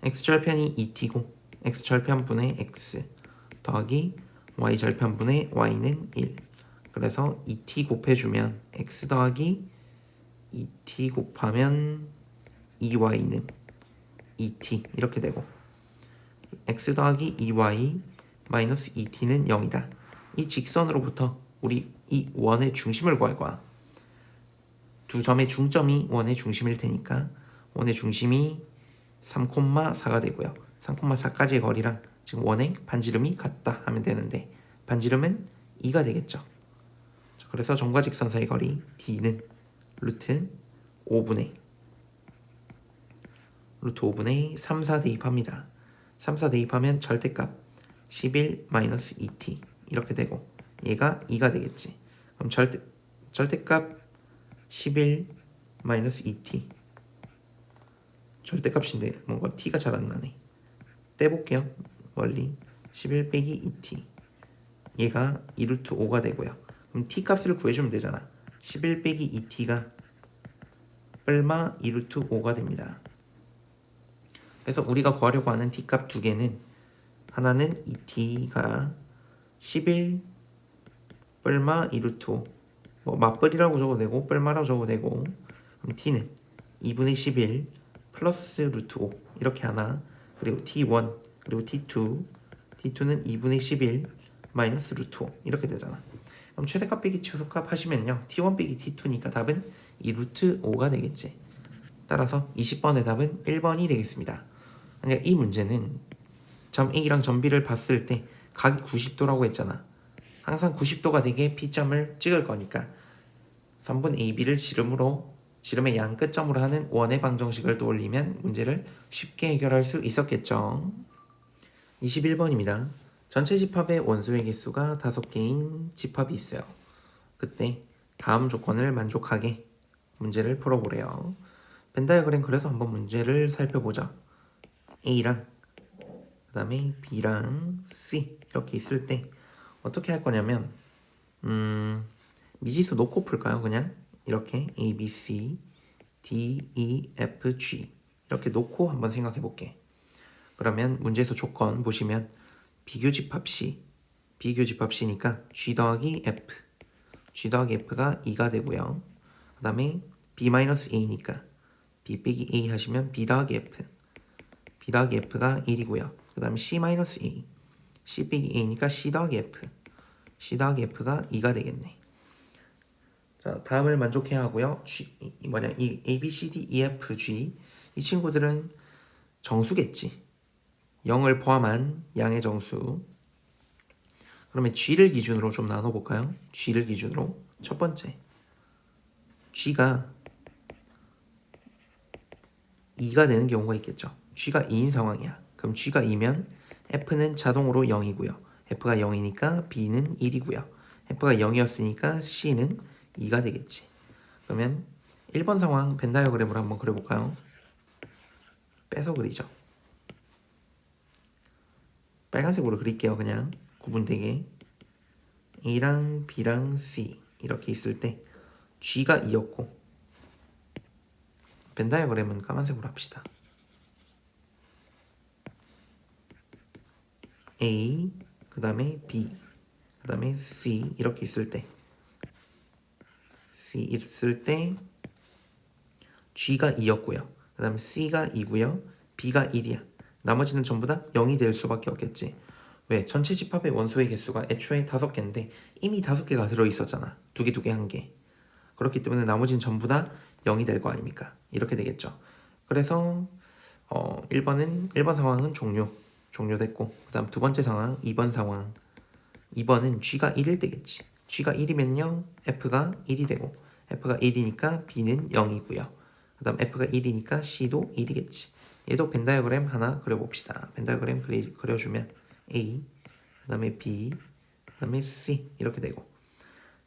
Speaker 1: x절편이 2t고 x절편분의 x 더하기 y절편분의 y는 1. 그래서 2t 곱해주면 x 더하기 2t 곱하면 2y는 2t 이렇게 되고 x 더하기 2y 마이너스 2t는 0이다. 이 직선으로부터 우리 이 원의 중심을 구할 거야. 두 점의 중점이 원의 중심일 테니까 원의 중심이 3,4가 되고요. 3,4까지의 거리랑 지금 원의 반지름이 같다 하면 되는데 반지름은 2가 되겠죠. 그래서 점과 직선 사이 거리 d는 루트 5분의 3, 4 대입합니다. 3, 4 대입하면 절대값 11-2t 이렇게 되고 얘가 2가 되겠지. 그럼 절대값 11-2t 절대값인데 뭔가 t가 잘 안 나네. 떼볼게요. 원리 11 빼기 2t 얘가 2루트 5가 되고요. 그럼 t 값을 구해주면 되잖아. 11 빼기 2t가 뿔마 2루트 5가 됩니다. 그래서 우리가 구하려고 하는 t값 두 개는 하나는 이 t가 11 뿔마 2루트 5 뭐 맞벌이라고 적어도 되고 뿔마라고 적어도 되고 그럼 t는 2분의 11 플러스 루트 5 이렇게 하나 그리고 t1 그리고 t2는 2분의 11 마이너스 루트 5 이렇게 되잖아. 그럼 최대값 빼기 최소값 하시면요 t1 빼기 t2니까 답은 2 루트 5가 되겠지. 따라서 20번의 답은 1번이 되겠습니다. 그러니까 이 문제는 점 A랑 점 B를 봤을 때 각이 90도라고 했잖아. 항상 90도가 되게 P점을 찍을 거니까 선분 AB를 지름의 양 끝점으로 하는 원의 방정식을 떠올리면 문제를 쉽게 해결할 수 있었겠죠. 21번입니다. 전체 집합의 원소의 개수가 5개인 집합이 있어요. 그때 다음 조건을 만족하게 문제를 풀어보래요. 벤 다이어그램 그래서 한번 문제를 살펴보자. A랑 그 다음에 B랑 C 이렇게 있을 때 어떻게 할 거냐면 미지수 놓고 풀까요? 그냥 이렇게 A, B, C, D, E, F, G 이렇게 놓고 한번 생각해 볼게. 그러면 문제에서 조건 보시면 비교집합 C니까 G 더하기 F G 더하기 F가 2가 되고요. 그 다음에 B-A니까 B 빼기 A 하시면 B 더하기 F B 더하기 F가 1이고요. 그 다음에 C-A C 빼기 A니까 C 더하기 F C 더하기 F가 2가 되겠네. 자, 다음을 만족해야 하고요. 이 A, B, C, D, E, F, G 이 친구들은 정수겠지. 0을 포함한 양의 정수. 그러면 G를 기준으로 좀 나눠볼까요? G를 기준으로 첫 번째 G가 2가 되는 경우가 있겠죠. G가 2인 상황이야. 그럼 G가 2면 F는 자동으로 0이고요. F가 0이니까 B는 1이고요. F가 0이었으니까 C는 2가 되겠지. 그러면 1번 상황 벤 다이어그램으로 한번 그려볼까요? 빼서 그리죠. 빨간색으로 그릴게요. 그냥 구분되게 A랑 B랑 C 이렇게 있을 때 G가 2였고 벤 다이어그램은 까만색으로 합시다. A 그 다음에 B 그 다음에 C 이렇게 있을 때 G가 2였고요. 그 다음에 C가 2고요. B가 1이야. 나머지는 전부 다 0이 될 수밖에 없겠지. 왜? 전체 집합의 원소의 개수가 애초에 5개인데 이미 5개가 들어있었잖아. 2개, 2개, 1개. 그렇기 때문에 나머지는 전부 다 0이 될 거 아닙니까? 이렇게 되겠죠. 그래서 1번 상황은 종료됐고 그 다음 두 번째 상황 2번 상황 2번은 G가 1일 때겠지. G가 1이면요 F가 1이 되고 F가 1이니까 B는 0이고요. 그 다음 F가 1이니까 C도 1이겠지. 얘도 벤 다이어그램 하나 그려봅시다. 벤 다이어그램 그려주면 A 그 다음에 B 그 다음에 C 이렇게 되고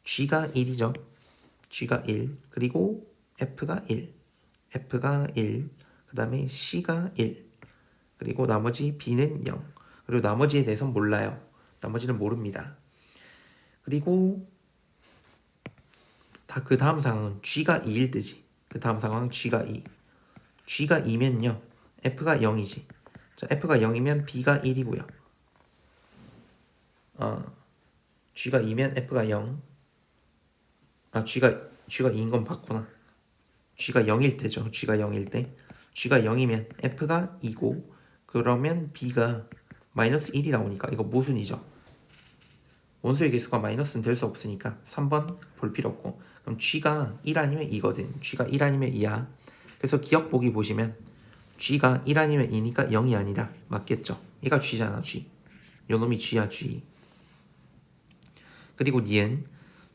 Speaker 1: G가 1이죠. G가 1 그리고 F가 1 그 다음에 C가 1 그리고 나머지 B는 0 그리고 나머지에 대해서는 몰라요. 나머지는 모릅니다. 그리고 그 다음 상황은 G가 2일 때지. 그 다음 상황은 G가 2 G가 2면요 F가 0이지. 자, F가 0이면 B가 1이고요. G가 2면 F가 0 G가 2인 건 봤구나. G가 0일 때죠. G가 0일 때 G가 0이면 F가 2고 그러면 B가 마이너스 1이 나오니까 이거 모순이죠. 원소의 개수가 마이너스는 될 수 없으니까 3번 볼 필요 없고 그럼 G가 1 아니면 2거든. G가 1 아니면 2야. 그래서 기억 보기 보시면 G가 1 아니면 2니까 0이 아니다. 맞겠죠? 얘가 G잖아. G. 요놈이 G야. G. 그리고 니은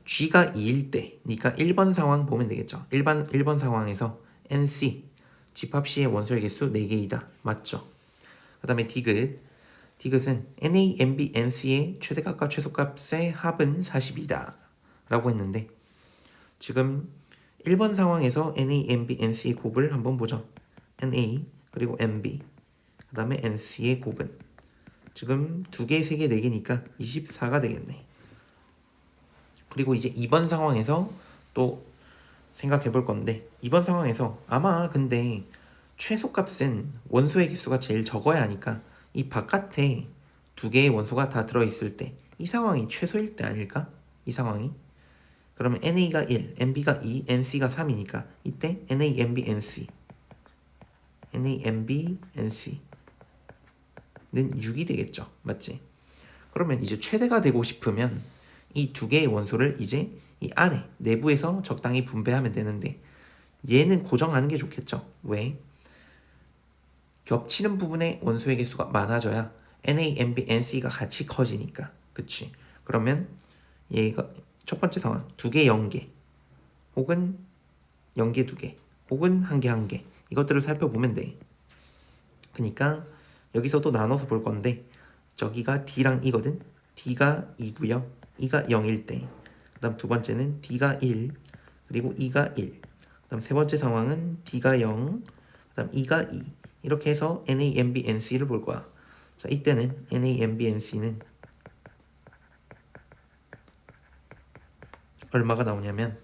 Speaker 1: G가 2일 때 니까 1번 상황 보면 되겠죠. 1번 상황에서 NC 집합 C의 원소의 개수 4개이다. 맞죠? 그 다음에 디귿은 NA, NB, NC의 최대값과 최소값의 합은 40이다 라고 했는데 지금 1번 상황에서 NA, NB, NC의 곱을 한번 보죠. NA 그리고 NB 그 다음에 NC의 곱은 지금 2개, 3개, 4개니까 24가 되겠네. 그리고 이제 2번 상황에서 또 생각해 볼 건데 2번 상황에서 아마 근데 최소값은 원소의 개수가 제일 적어야 하니까 이 바깥에 두 개의 원소가 다 들어있을 때 이 상황이 최소일 때 아닐까? 이 상황이 그러면 NA가 1, NB가 2, NC가 3이니까 이때 NA, NB, NC NA, NB, NC는 6이 되겠죠. 맞지? 그러면 이제 최대가 되고 싶으면 이 두 개의 원소를 이제 이 안에 내부에서 적당히 분배하면 되는데 얘는 고정하는 게 좋겠죠. 왜? 겹치는 부분의 원소의 개수가 많아져야 NA, NB, NC가 같이 커지니까. 그치? 그러면 얘가 첫 번째 상황 두 개 0개 혹은 0개 2개 혹은 1개 1개 이것들을 살펴보면 돼. 그러니까 여기서도 나눠서 볼 건데 저기가 D랑 E거든. D가 2고요. E가 0일 때. 그 다음 두 번째는 D가 1 그리고 E가 1. 그 다음 세 번째 상황은 D가 0 그 다음 E가 2 이렇게 해서 NA, NB, NC를 볼 거야. 자, 이때는 NA, NB, NC는 얼마가 나오냐면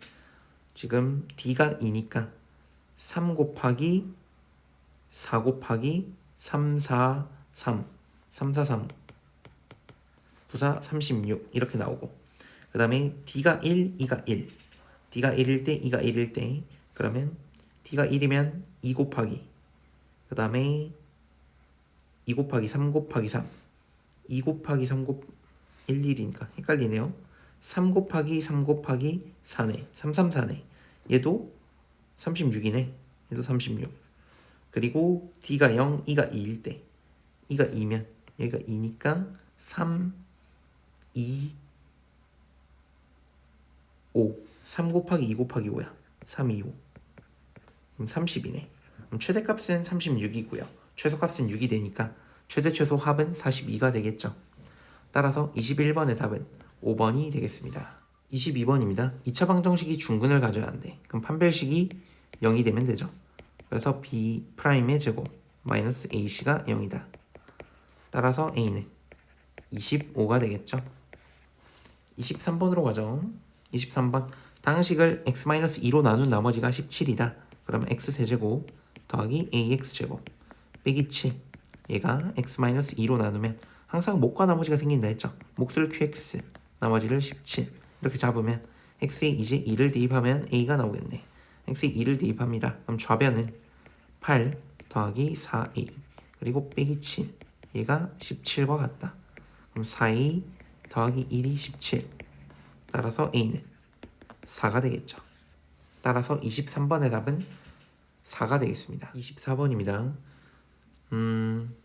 Speaker 1: 지금 D가 2니까 3 곱하기 4 곱하기 3, 4, 3 3, 4, 3 9, 4, 36 이렇게 나오고 그 다음에 D가 1, E가 1 D가 1일 때 E가 1일 때 그러면 D가 1이면 2 곱하기 그 다음에 2 곱하기 3 곱하기 3 2 곱하기 3 곱 1, 1이니까 헷갈리네요. 3 곱하기 3 곱하기 4네 3, 3, 4네 얘도 36이네 얘도 36 그리고 D가 0, E가 2일 때 E가 2면 여기가 2니까 3, 2, 5 3 곱하기 2 곱하기 5야 3, 2, 5 그럼 30이네 그럼 최대값은 36이고요 최소값은 6이 되니까 최대 최소 합은 42가 되겠죠. 따라서 21번의 답은 5번이 되겠습니다. 22번입니다. 2차 방정식이 중근을 가져야 한대. 그럼 판별식이 0이 되면 되죠. 그래서 B'의 제곱 마이너스 AC가 0이다. 따라서 A는 25가 되겠죠. 23번으로 가죠. 23번 당식을 x-2로 나눈 나머지가 17이다. 그러면 x세제곱 더하기 ax제곱 빼기 7 얘가 x-2로 나누면 항상 목과 나머지가 생긴다 했죠. 몫을 qx 나머지를 17 이렇게 잡으면 x에 이제 2를 대입하면 a가 나오겠네. x에 2를 대입합니다. 그럼 좌변은 8 더하기 4a 그리고 빼기 7 얘가 17과 같다. 그럼 4a 더하기 1이 17 따라서 a는 4가 되겠죠. 따라서 23번의 답은 4가 되겠습니다. 24번입니다.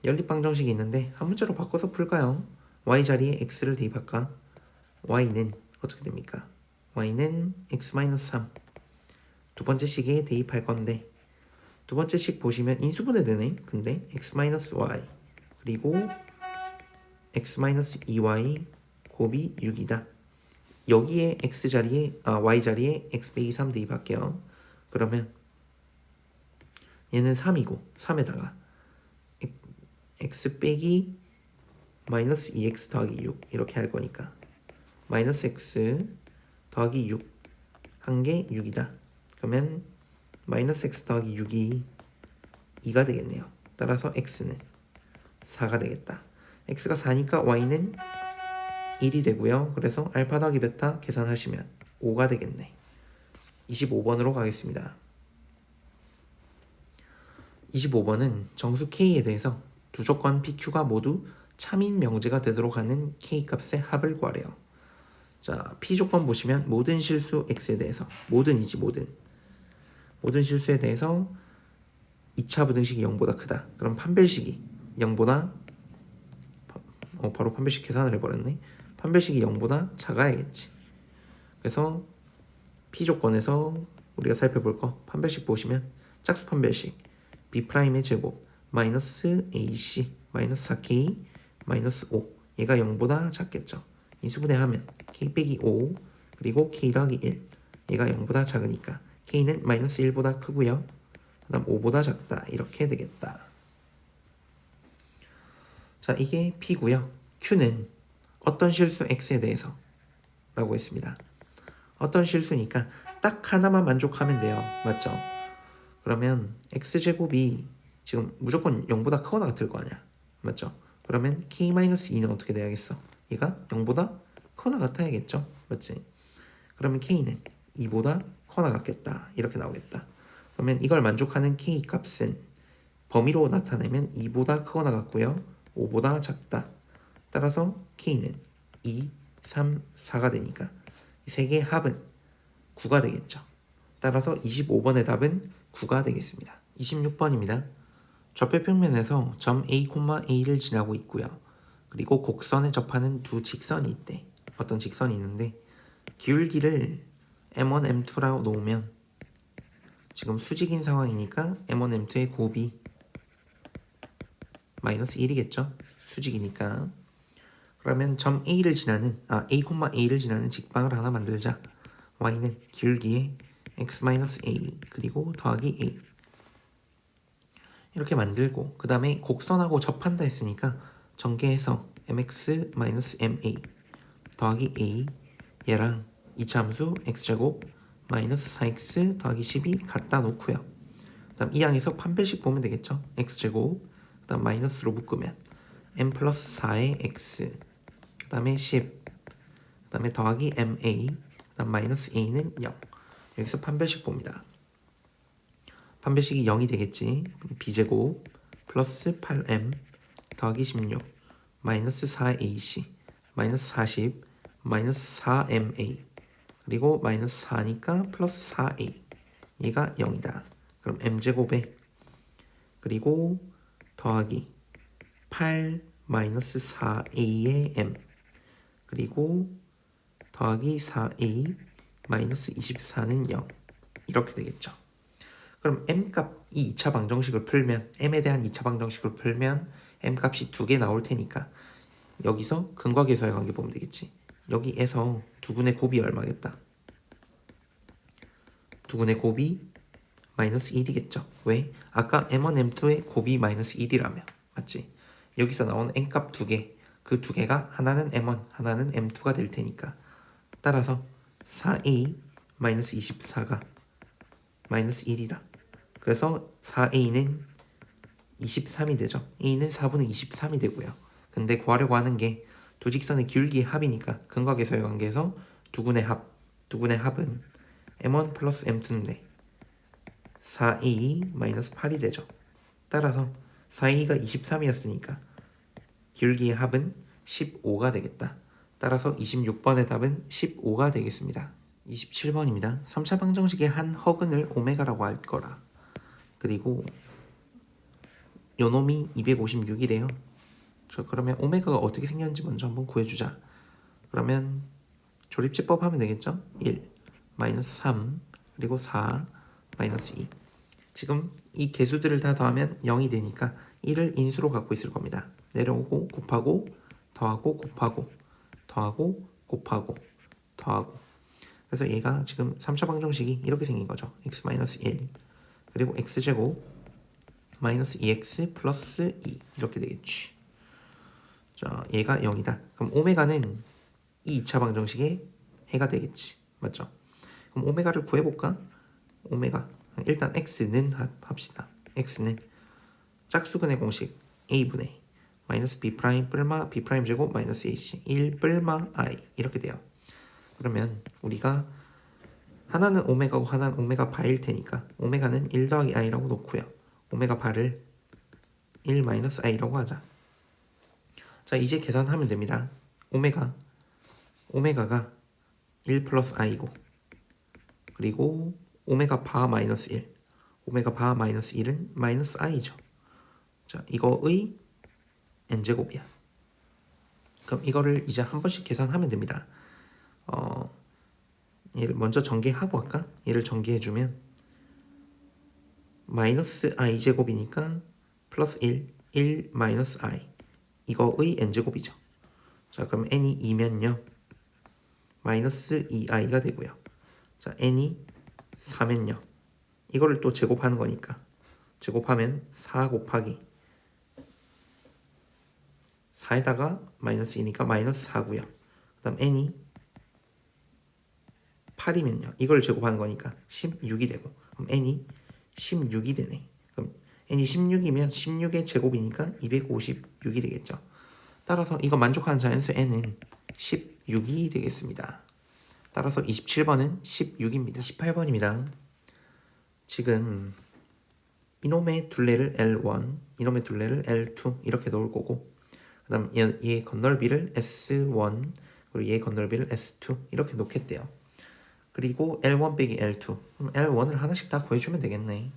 Speaker 1: 연립방정식이 있는데 한 문자로 바꿔서 풀까요? y 자리에 x를 대입할까? y는 어떻게 됩니까? y는 x-3 두 번째 식에 대입할 건데 두 번째 식 보시면 인수분해 되네. 근데 x-y 그리고 x-2y 곱이 6이다. 여기에 x 자리에 y 자리에 x 빼기 3 대입할게요. 그러면 얘는 3이고 3에다가 x 빼기 마이너스 2x 더하기 6 이렇게 할 거니까 마이너스 x 더하기 6 한 개 6이다. 그러면 마이너스 x 더하기 6이 2가 되겠네요. 따라서 x는 4가 되겠다. x가 4니까 y는 1이 되고요. 그래서 알파 더하기 베타 계산하시면 5가 되겠네. 25번으로 가겠습니다. 25번은 정수 k에 대해서 두 조건 PQ가 모두 참인 명제가 되도록 하는 k값의 합을 구하래요. 자, P조건 보시면 모든 실수 x에 대해서 모든이지 모든 실수에 대해서 2차 부등식이 0보다 크다. 그럼 판별식이 0보다 바로 판별식 계산을 해버렸네. 판별식이 0보다 작아야겠지. 그래서 P조건에서 우리가 살펴볼 거 판별식 보시면 짝수 판별식 B'의 제곱 마이너스 AC 마이너스 4K 마이너스 5 얘가 0보다 작겠죠. 인수분해하면 K 빼기 5 그리고 K 더하기 1 얘가 0보다 작으니까 K는 마이너스 1보다 크고요. 그 다음 5보다 작다 이렇게 되겠다. 자, 이게 P고요. Q는 어떤 실수 X에 대해서 라고 했습니다. 어떤 실수니까 딱 하나만 만족하면 돼요. 맞죠? 그러면 X제곱이 지금 무조건 0보다 크거나 같을 거 아니야. 맞죠? 그러면 k-2는 어떻게 돼야겠어? 얘가 0보다 커나 같아야겠죠? 맞지? 그러면 k는 2보다 커나 같겠다. 이렇게 나오겠다. 그러면 이걸 만족하는 k 값은 범위로 나타내면 2보다 크거나 같고요. 5보다 작다. 따라서 k는 2, 3, 4가 되니까 이 세 개의 합은 9가 되겠죠. 따라서 25번의 답은 9가 되겠습니다. 26번입니다. 좌표평면에서 점 A, A를 지나고 있고요. 그리고 곡선에 접하는 두 직선이 있대. 어떤 직선이 있는데 기울기를 M1, M2라고 놓으면 지금 수직인 상황이니까 M1, M2의 곱이 마이너스 1이겠죠? 수직이니까. 그러면 점 A를 지나는 A, A를 지나는 직방을 하나 만들자. Y는 기울기에 X-A 그리고 더하기 A 이렇게 만들고 그 다음에 곡선하고 접한다 했으니까 전개해서 mx-ma 더하기 a 얘랑 이차함수 x제곱 마이너스 4x 더하기 10이 갖다 놓고요. 그 다음 이 항에서 판별식 보면 되겠죠. x제곱 그 다음 마이너스로 묶으면 m 플러스 4의 x 그 다음에 10 그 다음에 더하기 ma 그 다음 마이너스 a는 0 여기서 판별식 봅니다. 판별식이 0이 되겠지. b제곱 플러스 8m 더하기 16 마이너스 4ac 마이너스 40 마이너스 4ma 그리고 마이너스 4니까 플러스 4a 얘가 0이다. 그럼 m제곱에 그리고 더하기 8 마이너스 4a의 m 그리고 더하기 4a 마이너스 24는 0 이렇게 되겠죠. 그럼 m값 이 2차 방정식을 풀면 m에 대한 2차 방정식을 풀면 m값이 2개 나올 테니까 여기서 근과 계수의 관계 보면 되겠지. 여기에서 두근의 곱이 얼마겠다? 두근의 곱이 마이너스 1이겠죠. 왜? 아까 m1, m2의 곱이 마이너스 1이라며. 맞지? 여기서 나온 n값 2개 그 2개가 하나는 m1 하나는 m2가 될 테니까 따라서 4a 마이너스 24가 마이너스 1이다. 그래서 4a는 23이 되죠. a는 4분의 23이 되고요. 근데 구하려고 하는 게 두 직선의 기울기의 합이니까 근과 계수의 관계에서 두근의 합은 m1 플러스 m2인데 4a 마이너스 8이 되죠. 따라서 4a가 23이었으니까 기울기의 합은 15가 되겠다. 따라서 26번의 답은 15가 되겠습니다. 27번입니다. 3차 방정식의 한 허근을 오메가라고 할 거라. 그리고 요놈이 256이래요. 그러면 오메가가 어떻게 생겼는지 먼저 한번 구해주자. 그러면 조립제법 하면 되겠죠? 1, 마이너스 3, 그리고 4, 마이너스 2. 지금 이 개수들을 다 더하면 0이 되니까 1을 인수로 갖고 있을 겁니다. 내려오고 곱하고 더하고 곱하고 더하고 곱하고 더하고 그래서 얘가 지금 3차 방정식이 이렇게 생긴 거죠. x-1 그리고 x제곱 마이너스 2x 플러스 2 이렇게 되겠지. 자, 얘가 0이다. 그럼 오메가는 이 2차 방정식의 해가 되겠지. 맞죠? 그럼 오메가를 구해볼까? 오메가 일단 x는 합시다. x는 짝수근의 공식 a분의 마이너스 b 프라임 뿔마 b 프라임 제곱 마이너스 ac 1 뿔마 i 이렇게 돼요. 그러면 우리가 하나는 오메가고 하나는 오메가 바일 테니까 오메가는 1 더하기 i라고 놓고요. 오메가 바를 1 마이너스 i라고 하자. 자, 이제 계산하면 됩니다. 오메가가 1 플러스 i고 그리고 오메가 바 마이너스 1 오메가 바 마이너스 1은 마이너스 i죠. 자, 이거의 n제곱이야. 그럼 이거를 이제 한 번씩 계산하면 됩니다. 얘를 먼저 전개하고 할까? 얘를 전개해주면 마이너스 i제곱이니까 플러스 1 마이너스 i 이거의 n제곱이죠. 자, 그럼 n이 2면요 마이너스 2i가 되고요. 자, n이 4면요 이거를 또 제곱하는 거니까 제곱하면 4 곱하기 4에다가 마이너스 2니까 마이너스 4고요. 그 다음 n이 8이면요 이걸 제곱하는 거니까 16이 되고 그럼 n이 16이 되네. 그럼 n이 16이면 16의 제곱이니까 256이 되겠죠. 따라서 이거 만족하는 자연수 n은 16이 되겠습니다. 따라서 27번은 16입니다. 18번입니다. 지금 이놈의 둘레를 L1, 이놈의 둘레를 L2 이렇게 놓을 거고, 그 다음 얘 건널비를 S1, 그리고 얘 건널비를 S2 이렇게 놓겠대요. 그리고 L1 빼기 L2, 그럼 L1을 하나씩 다 구해주면 되겠네.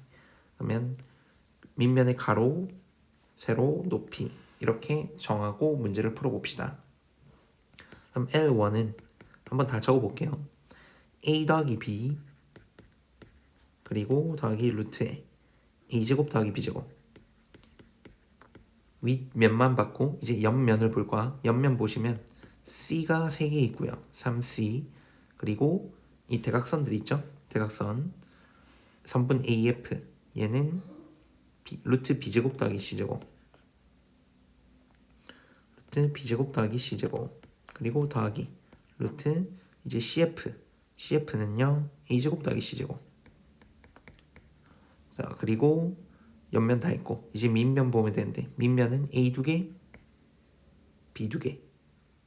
Speaker 1: 그러면 밑면의 가로, 세로, 높이 이렇게 정하고 문제를 풀어봅시다. 그럼 L1은 한번 다 적어볼게요. A 더하기 B 그리고 더하기 루트에 A제곱 더하기 B제곱, 윗면만 받고 이제 옆면을 볼 거야. 옆면 보시면 C가 3개 있고요. 3C 그리고 이 대각선들 있죠? 대각선 선분 AF, 얘는 루트 B제곱 더하기 C제곱, 루트 B제곱 더하기 C제곱, 그리고 더하기 루트 이제 CF는요 A제곱 더하기 C제곱. 자, 그리고 옆면 다 했고 이제 밑면 보면 되는데, 밑면은 A 2개, B 2개,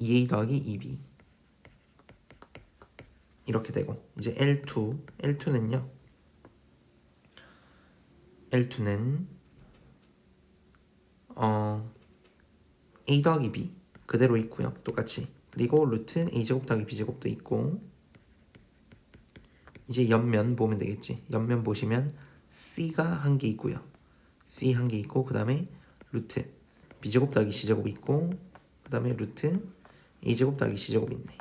Speaker 1: 2A 더하기 2B 이렇게 되고, 이제 L2는요 L2는 A 더하기 B 그대로 있고요. 똑같이. 그리고 루트 A제곱 더하기 B제곱도 있고, 이제 옆면 보면 되겠지. 옆면 보시면 C가 한 개 있고요. C 한 개 있고, 그 다음에 루트 B제곱 더하기 C제곱 있고, 그 다음에 루트 A제곱 더하기 C제곱 있네.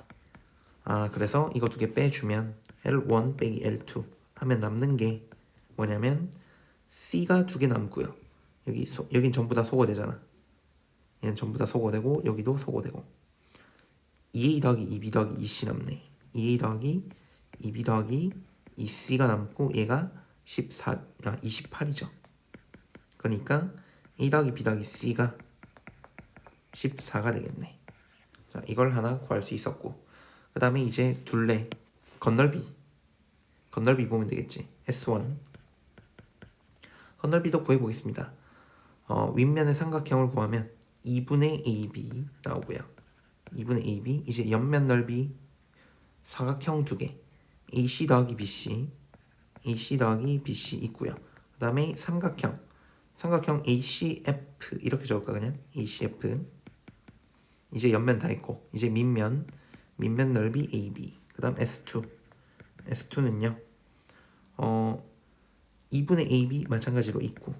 Speaker 1: 그래서 이거 두 개 빼주면 L1 빼기 L2 하면 남는 게 뭐냐면 C가 두 개 남고요. 여긴 전부 다 소거되잖아. 얘는 전부 다 소거되고, 여기도 소거되고, 2A 더하기 2B 더하기 2C 남네. 2A 더하기 2B 더하기 2C가 남고, 얘가 28이죠. 그러니까 A 더하기 B 더하기 C가 14가 되겠네. 자, 이걸 하나 구할 수 있었고, 그 다음에 이제 둘레 건널비 보면 되겠지. S1 건널비도 구해보겠습니다. 윗면의 삼각형을 구하면 2분의 AB 나오고요. 2분의 AB, 이제 옆면 넓이 사각형 두 개, AC 더하기 BC 있고요. 그 다음에 삼각형 ACF 이렇게 적을까 그냥? ACF. 이제 옆면 다 있고, 이제 밑면 넓이 AB, 그 다음 S2는요 2분의 AB 마찬가지로 있고,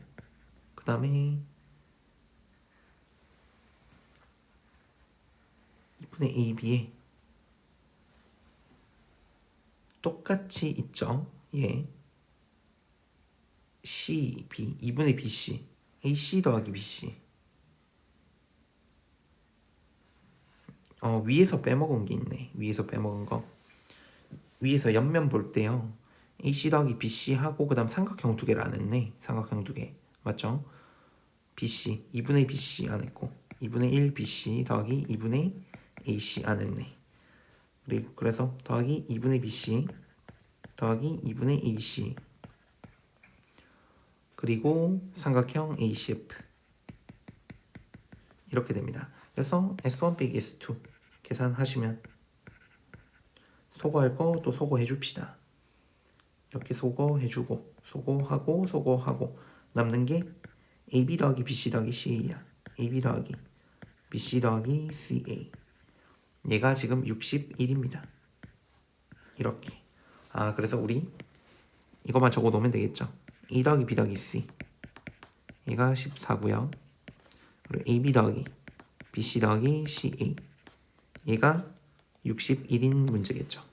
Speaker 1: 그 다음에 2분의 AB에 똑같이 있죠. 예. CB 2분의 BC AC 더하기 BC. 위에서 빼먹은 게 있네. 위에서 빼먹은 거. 위에서 옆면 볼 때요. AC 더하기 BC 하고 그 다음 삼각형 두 개를 안 했네. 삼각형 두 개. 맞죠? BC 2분의 BC 안 했고, 2분의 1 BC 더하기 2분의 AC 안 했네. 그래서 더하기 2분의 BC 더하기 2분의 AC 그리고 삼각형 ACF 이렇게 됩니다. 그래서 S1 빼기 S2 계산하시면 소거할 거 또 소거해 줍시다. 이렇게 소거해주고, 소거하고 남는 게 AB 더하기 BC 더하기 CA야. AB 더하기 BC 더하기 CA. 얘가 지금 61입니다. 이렇게. 그래서 우리 이것만 적어 놓으면 되겠죠. A 더하기 B 더하기 C, 얘가 14고요. 그리고 AB 더하기 BC 더하기 CA, 얘가 61인 문제겠죠.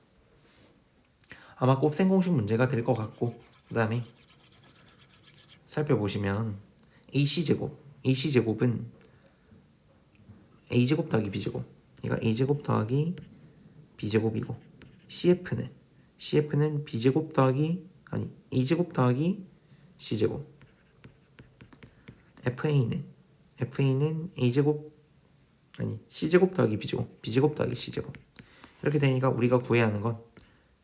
Speaker 1: 아마 곱셈 공식 문제가 될 것 같고, 그 다음에 살펴보시면 AC제곱은 A제곱 더하기 B제곱, 얘가 A제곱 더하기 B제곱이고, CF는 B제곱 더하기 A제곱 더하기 C제곱, FA는 C제곱 더하기 B제곱 더하기 C제곱. 이렇게 되니까 우리가 구해야 하는 건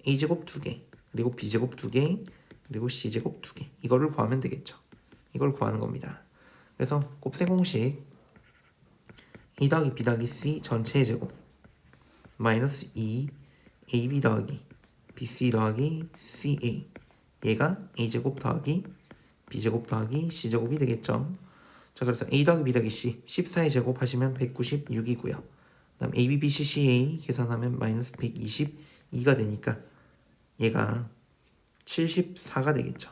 Speaker 1: A제곱 2개, 그리고 B제곱 2개, 그리고 C제곱 2개. 이거를 구하면 되겠죠. 이걸 구하는 겁니다. 그래서 곱셈 공식 a 더하기 b 더하기 c 전체의 제곱 마이너스 2 ab 더하기 bc 더하기 ca 얘가 a제곱 더하기 b제곱 더하기 c제곱이 되겠죠. 자, 그래서 a 더하기 b 더하기 c 14의 제곱 하시면 196이고요. 그 다음 a, b, b, c, ca 계산하면 마이너스 122가 되니까 얘가 74가 되겠죠.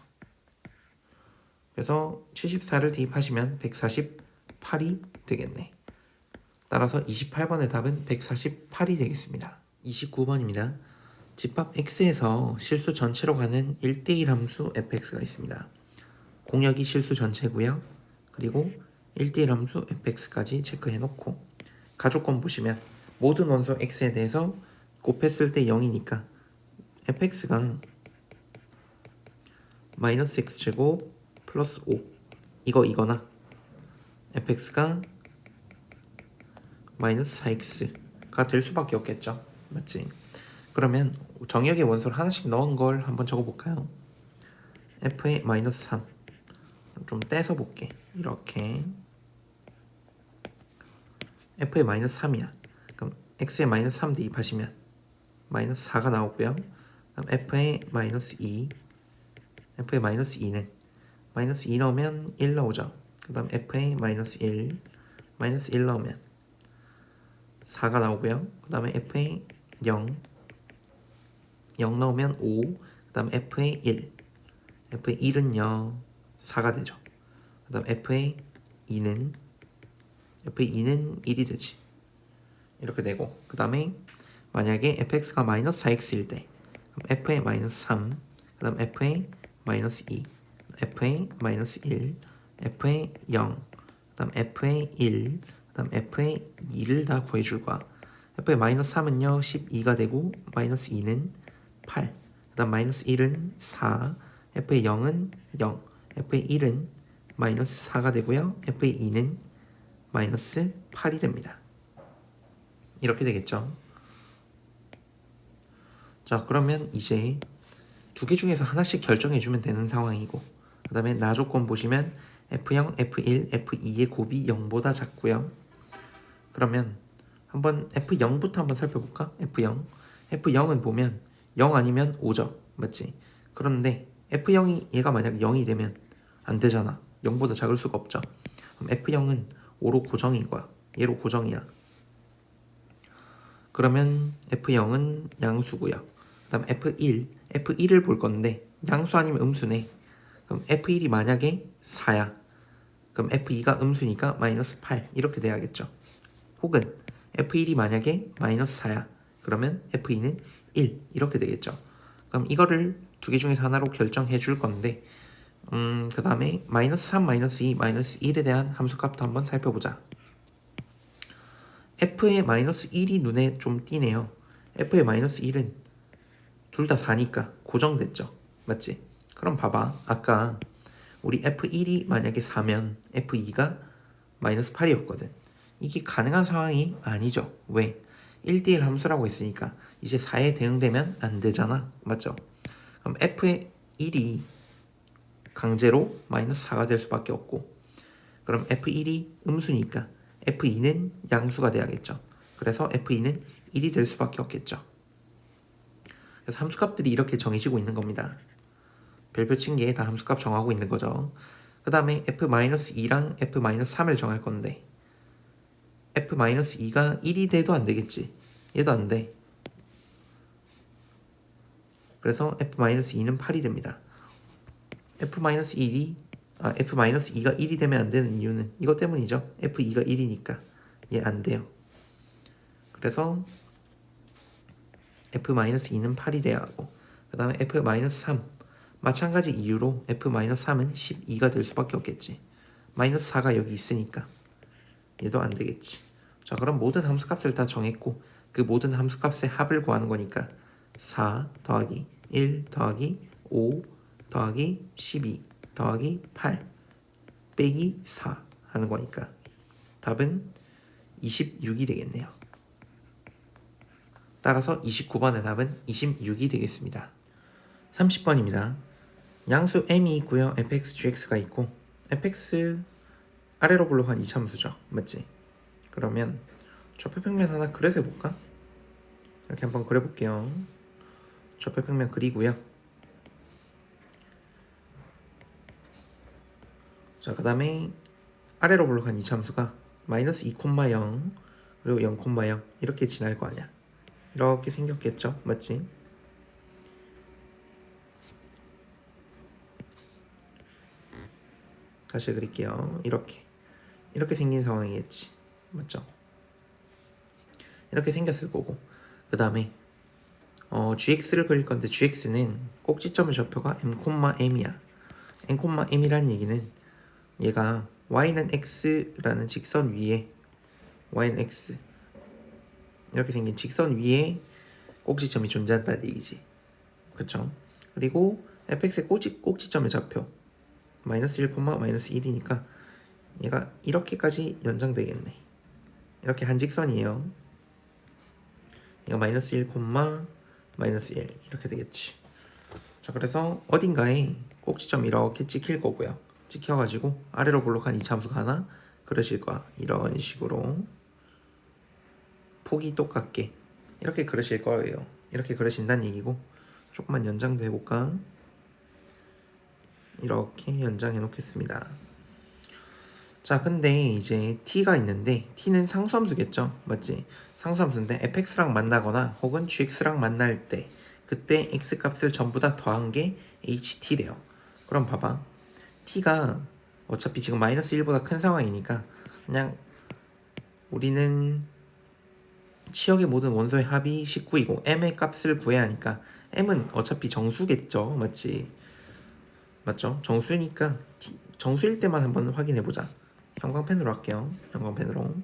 Speaker 1: 그래서 74를 대입하시면 148이 되겠네. 따라서 28번의 답은 148이 되겠습니다. 29번입니다. 집합 x에서 실수 전체로 가는 1대1 함수 fx가 있습니다. 공역이 실수 전체고요. 그리고 1대1 함수 fx까지 체크해 놓고 가족권 보시면 모든 원소 x에 대해서 곱했을 때 0이니까 fx가 마이너스 x제곱 플러스 5 이거나 fx가 마이너스 4x가 될 수밖에 없겠죠. 맞지? 그러면 정역의 원소를 하나씩 넣은 걸 한번 적어볼까요? f의 마이너스 3 좀 떼서 볼게. 이렇게 f의 마이너스 3이야. 그럼 x의 마이너스 3 대입하시면 마이너스 4가 나오고요. 그럼 f의 마이너스 2 f의 마이너스 2는 마이너스 2 넣으면 1 나오죠. 그 다음 f의 마이너스 1 마이너스 1 넣으면 4가 나오고요. 그 다음에 f의 0 넣으면 5 그 다음 f의 1 f의 1은요 4가 되죠. 그 다음 f의 2는 1이 되지. 이렇게 되고 그 다음에 만약에 fx가 마이너스 4x일 때 그럼 f의 마이너스 3 그 다음 f의 마이너스 2 f의 마이너스 1 f의 0 그 다음 f의 1 그 다음 f의 2를 다 구해줄 거야. f의 마이너스 3은요 12가 되고 마이너스 2는 8 그 다음 마이너스 1은 4 f의 0은 0 f의 1은 마이너스 4가 되고요. f의 2는 마이너스 8이 됩니다. 이렇게 되겠죠. 자, 그러면 이제 두 개 중에서 하나씩 결정해주면 되는 상황이고 그 다음에 나 조건 보시면 F0, F1, F2의 곱이 0보다 작고요. 그러면 한번 F0부터 한번 살펴볼까? F0은 보면 0 아니면 5죠. 맞지? 그런데 F0이 얘가 만약 0이 되면 안 되잖아. 0보다 작을 수가 없죠. 그럼 F0은 5로 고정인 거야. 얘로 고정이야. 그러면 F0은 양수고요. 그 다음 F1을 볼 건데 양수 아니면 음수네. 그럼 F1이 만약에 4야. 그럼 F2가 음수니까 마이너스 8 이렇게 돼야겠죠. 혹은 F1이 만약에 마이너스 4야. 그러면 F2는 1 이렇게 되겠죠. 그럼 이거를 두 개 중에서 하나로 결정해 줄 건데 그 다음에 마이너스 3, 마이너스 2, 마이너스 1에 대한 함수값도 한번 살펴보자. f의 마이너스 1이 눈에 좀 띄네요. f의 마이너스 1은 둘 다 4니까 고정됐죠. 맞지? 그럼 봐봐. 아까 우리 f1이 만약에 4면 f2가 마이너스 8이었거든. 이게 가능한 상황이 아니죠. 왜? 1대1 함수라고 했으니까 이제 4에 대응되면 안 되잖아. 맞죠? 그럼 f의 1이 강제로 마이너스 4가 될 수밖에 없고 그럼 f1이 음수니까 f2는 양수가 돼야겠죠. 그래서 f2는 1이 될 수밖에 없겠죠. 그래서 함수값들이 이렇게 정해지고 있는 겁니다. 별표 친 게 다 함수값 정하고 있는 거죠. 그 다음에 f-2랑 f-3을 정할 건데 f-2가 1이 돼도 안 되겠지. 얘도 안 돼. 그래서 f-2는 8이 됩니다. f-2가 1이 되면 안 되는 이유는 이것 때문이죠. f2가 1이니까 얘 안 돼요. 그래서 f-2는 8이 돼야 하고 그 다음에 f-3 마찬가지 이유로 f-3은 12가 될 수밖에 없겠지. 마이너스 4가 여기 있으니까 얘도 안 되겠지. 자, 그럼 모든 함수값을 다 정했고 그 모든 함수값의 합을 구하는 거니까 4 더하기 1 더하기 5 더하기 12 더하기 8 빼기 4 하는 거니까 답은 26이 되겠네요. 따라서 29번의 답은 26이 되겠습니다. 30번입니다. 양수 m이 있고요. fx, gx가 있고 fx 아래로 불러간 이참수죠. 맞지? 그러면 좌표평면 하나 그려서 해볼까? 이렇게 한번 그려볼게요. 좌표평면 그리고요. 자, 그 다음에 아래로 볼록한 이차함수가 마이너스 2,0 그리고 0,0 이렇게 지날 거 아니야. 이렇게 생겼겠죠? 맞지? 다시 그릴게요. 이렇게 생긴 상황이겠지. 맞죠? 이렇게 생겼을 거고, 그 다음에 gx를 그릴 건데 gx는 꼭지점의 좌표가 m,m이야. m,m이라는 얘기는 얘가 y는 x라는 직선 위에 y는 x 이렇게 생긴 직선 위에 꼭지점이 존재한다는 얘기지. 그쵸? 그리고 fx의 꼭지점의 좌표 마이너스 1, 마이너스 1이니까 얘가 이렇게까지 연장되겠네. 이렇게 한 직선이에요. 얘가 마이너스 1, 마이너스 1 이렇게 되겠지. 자, 그래서 어딘가에 꼭지점 이렇게 찍힐 거고요. 찍혀가지고 아래로 볼록한 이차함수가 하나 그려질 거야. 이런 식으로 폭이 똑같게 이렇게 그려질 거예요. 이렇게 그려진다는 얘기고, 조금만 연장도 해볼까? 이렇게 연장해 놓겠습니다. 자, 근데 이제 t가 있는데 t는 상수함수겠죠? 맞지? 상수함수인데 fx랑 만나거나 혹은 gx랑 만날 때 그때 x 값을 전부 다 더한 게 ht래요. 그럼 봐봐. t가 어차피 지금 마이너스 1보다 큰 상황이니까 그냥 우리는 치역의 모든 원소의 합이 19이고 m의 값을 구해야 하니까 m은 어차피 정수겠죠. 맞지? 맞죠? 정수니까 정수일 때만 한번 확인해보자. 형광펜으로 할게요. 형광펜으로.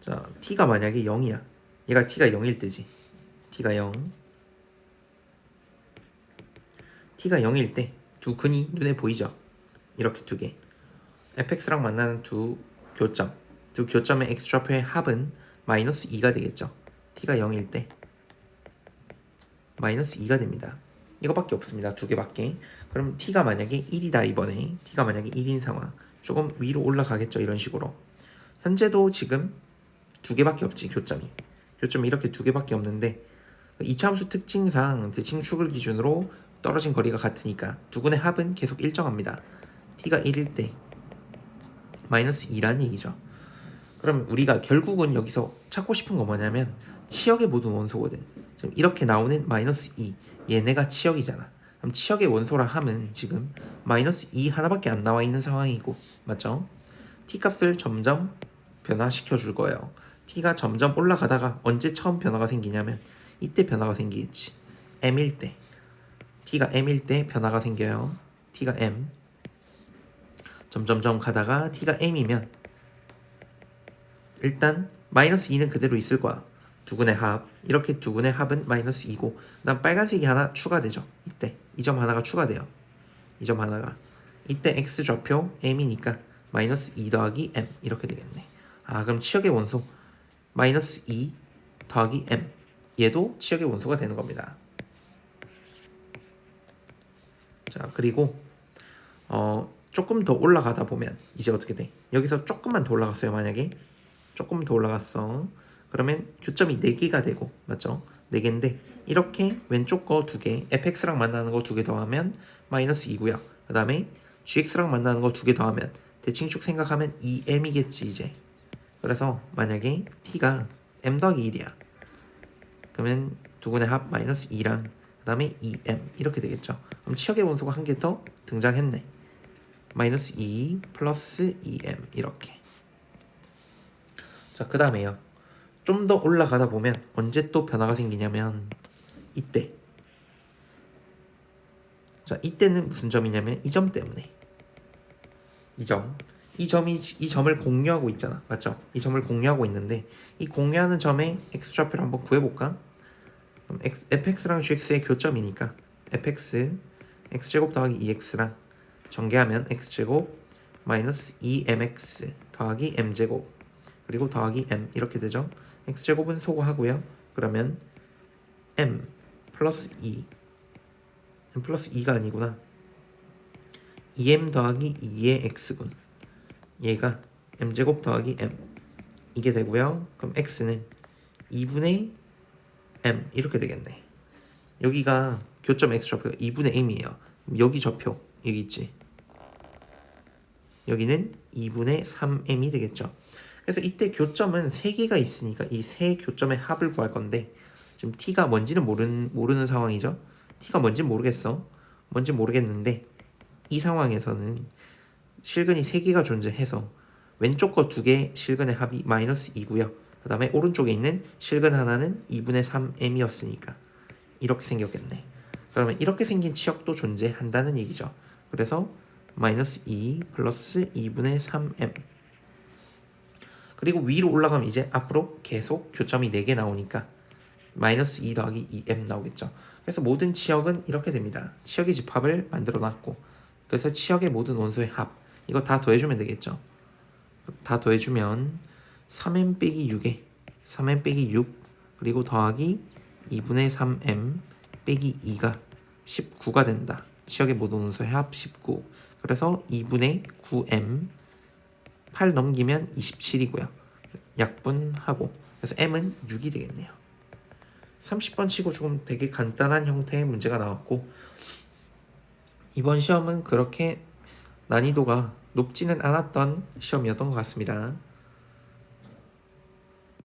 Speaker 1: 자, t가 만약에 0이야. 얘가 t가 0일 때지. t가 0. t가 0일 때 두 근이 눈에 보이죠? 이렇게 두 개. fx랑 만나는 두 교점의 x좌표의 합은 마이너스 2가 되겠죠. t가 0일 때 마이너스 2가 됩니다. 이거밖에 없습니다. 두 개밖에. 그럼 t가 만약에 1이다 이번에. t가 만약에 1인 상황. 조금 위로 올라가겠죠. 이런 식으로. 현재도 지금 두 개밖에 없지. 교점이 이렇게 두 개밖에 없는데 이차함수 특징상 대칭축을 기준으로 떨어진 거리가 같으니까 두 근의 합은 계속 일정합니다. t가 1일 때 마이너스 2라는 얘기죠. 그럼 우리가 결국은 여기서 찾고 싶은 거 뭐냐면 치역의 모든 원소거든. 지금 이렇게 나오는 마이너스 2 얘네가 치역이잖아. 그럼 치역의 원소라 함은 지금 마이너스 2 하나밖에 안 나와 있는 상황이고, 맞죠? t 값을 점점 변화시켜 줄 거예요. t가 점점 올라가다가 언제 처음 변화가 생기냐면 이때 변화가 생기겠지. m일 때. t가 m일 때 변화가 생겨요. t가 m. 점점점 가다가 t가 m이면 일단 마이너스 2는 그대로 있을 거야. 두 근의 합. 이렇게 두 근의 합은 마이너스 2고 그다음 빨간색이 하나 추가되죠. 이때 이 점 하나가 추가돼요. 이 점 하나가. 이때 x좌표 m이니까 마이너스 2 더하기 m 이렇게 되겠네. 아, 그럼 치역의 원소 마이너스 2 더하기 m 얘도 치역의 원소가 되는 겁니다. 자, 그리고 조금 더 올라가다 보면 이제 어떻게 돼? 여기서 조금만 더 올라갔어요. 만약에 조금 더 올라갔어. 그러면 교점이 4개가 되고, 맞죠? 4개인데 이렇게 왼쪽 거 2개 fx랑 만나는 거 2개 더하면 마이너스 2고요. 그 다음에 gx랑 만나는 거 2개 더하면 대칭축 생각하면 2m이겠지 이제. 그래서 만약에 t가 m 더하기 1이야. 그러면 두 근의 합 마이너스 2랑 그 다음에 2m 이렇게 되겠죠. 그럼 치역의 원소가 한 개 더 등장했네. 마이너스 2 플러스 2m 이렇게. 자, 그 다음에요. 좀 더 올라가다 보면 언제 또 변화가 생기냐면 이때. 자, 이때는 무슨 점이냐면 이 점 때문에. 이 점을 공유하고 있잖아. 맞죠? 이 점을 공유하고 있는데 이 공유하는 점의 x좌표를 한번 구해볼까? 그럼 fx랑 gx의 교점이니까 fx x제곱 더하기 2x랑 전개하면 x제곱 마이너스 2mx 더하기 m제곱 그리고 더하기 m 이렇게 되죠. x제곱은 소거하고요. 그러면 m 플러스 2 m 플러스 2가 아니구나. 2m 더하기 2의 x군. 얘가 m제곱 더하기 m 이게 되고요. 그럼 x는 2분의 m 이렇게 되겠네. 여기가 교점 x 좌표가 2분의 m이에요. 여기 좌표 여기 있지. 여기는 2분의 3m이 되겠죠. 그래서 이때 교점은 3개가 있으니까 이 세 교점의 합을 구할 건데 지금 t가 뭔지는 모르는 상황이죠. t가 뭔지는 모르겠어. 뭔지 모르겠는데 이 상황에서는 실근이 3개가 존재해서 왼쪽 거 2개 실근의 합이 마이너스 2고요. 그 다음에 오른쪽에 있는 실근 하나는 2분의 3m이었으니까 이렇게 생겼겠네. 그러면 이렇게 생긴 치역도 존재한다는 얘기죠. 그래서 마이너스 2 플러스 2분의 3m. 그리고 위로 올라가면 이제 앞으로 계속 교점이 4개 나오니까 마이너스 2 더하기 2m 나오겠죠. 그래서 모든 치역은 이렇게 됩니다. 치역의 집합을 만들어 놨고 그래서 치역의 모든 원소의 합 이거 다 더해주면 되겠죠. 다 더해주면 3m 빼기 6에 3m 빼기 6 그리고 더하기 2분의 3m 빼기 2가 19가 된다. 치역의 모든 원소의 합 19. 그래서 2분의 9m 8 넘기면 27이고요. 약분하고 그래서 m은 6이 되겠네요. 30번 치고 조금 되게 간단한 형태의 문제가 나왔고 이번 시험은 그렇게 난이도가 높지는 않았던 시험이었던 것 같습니다.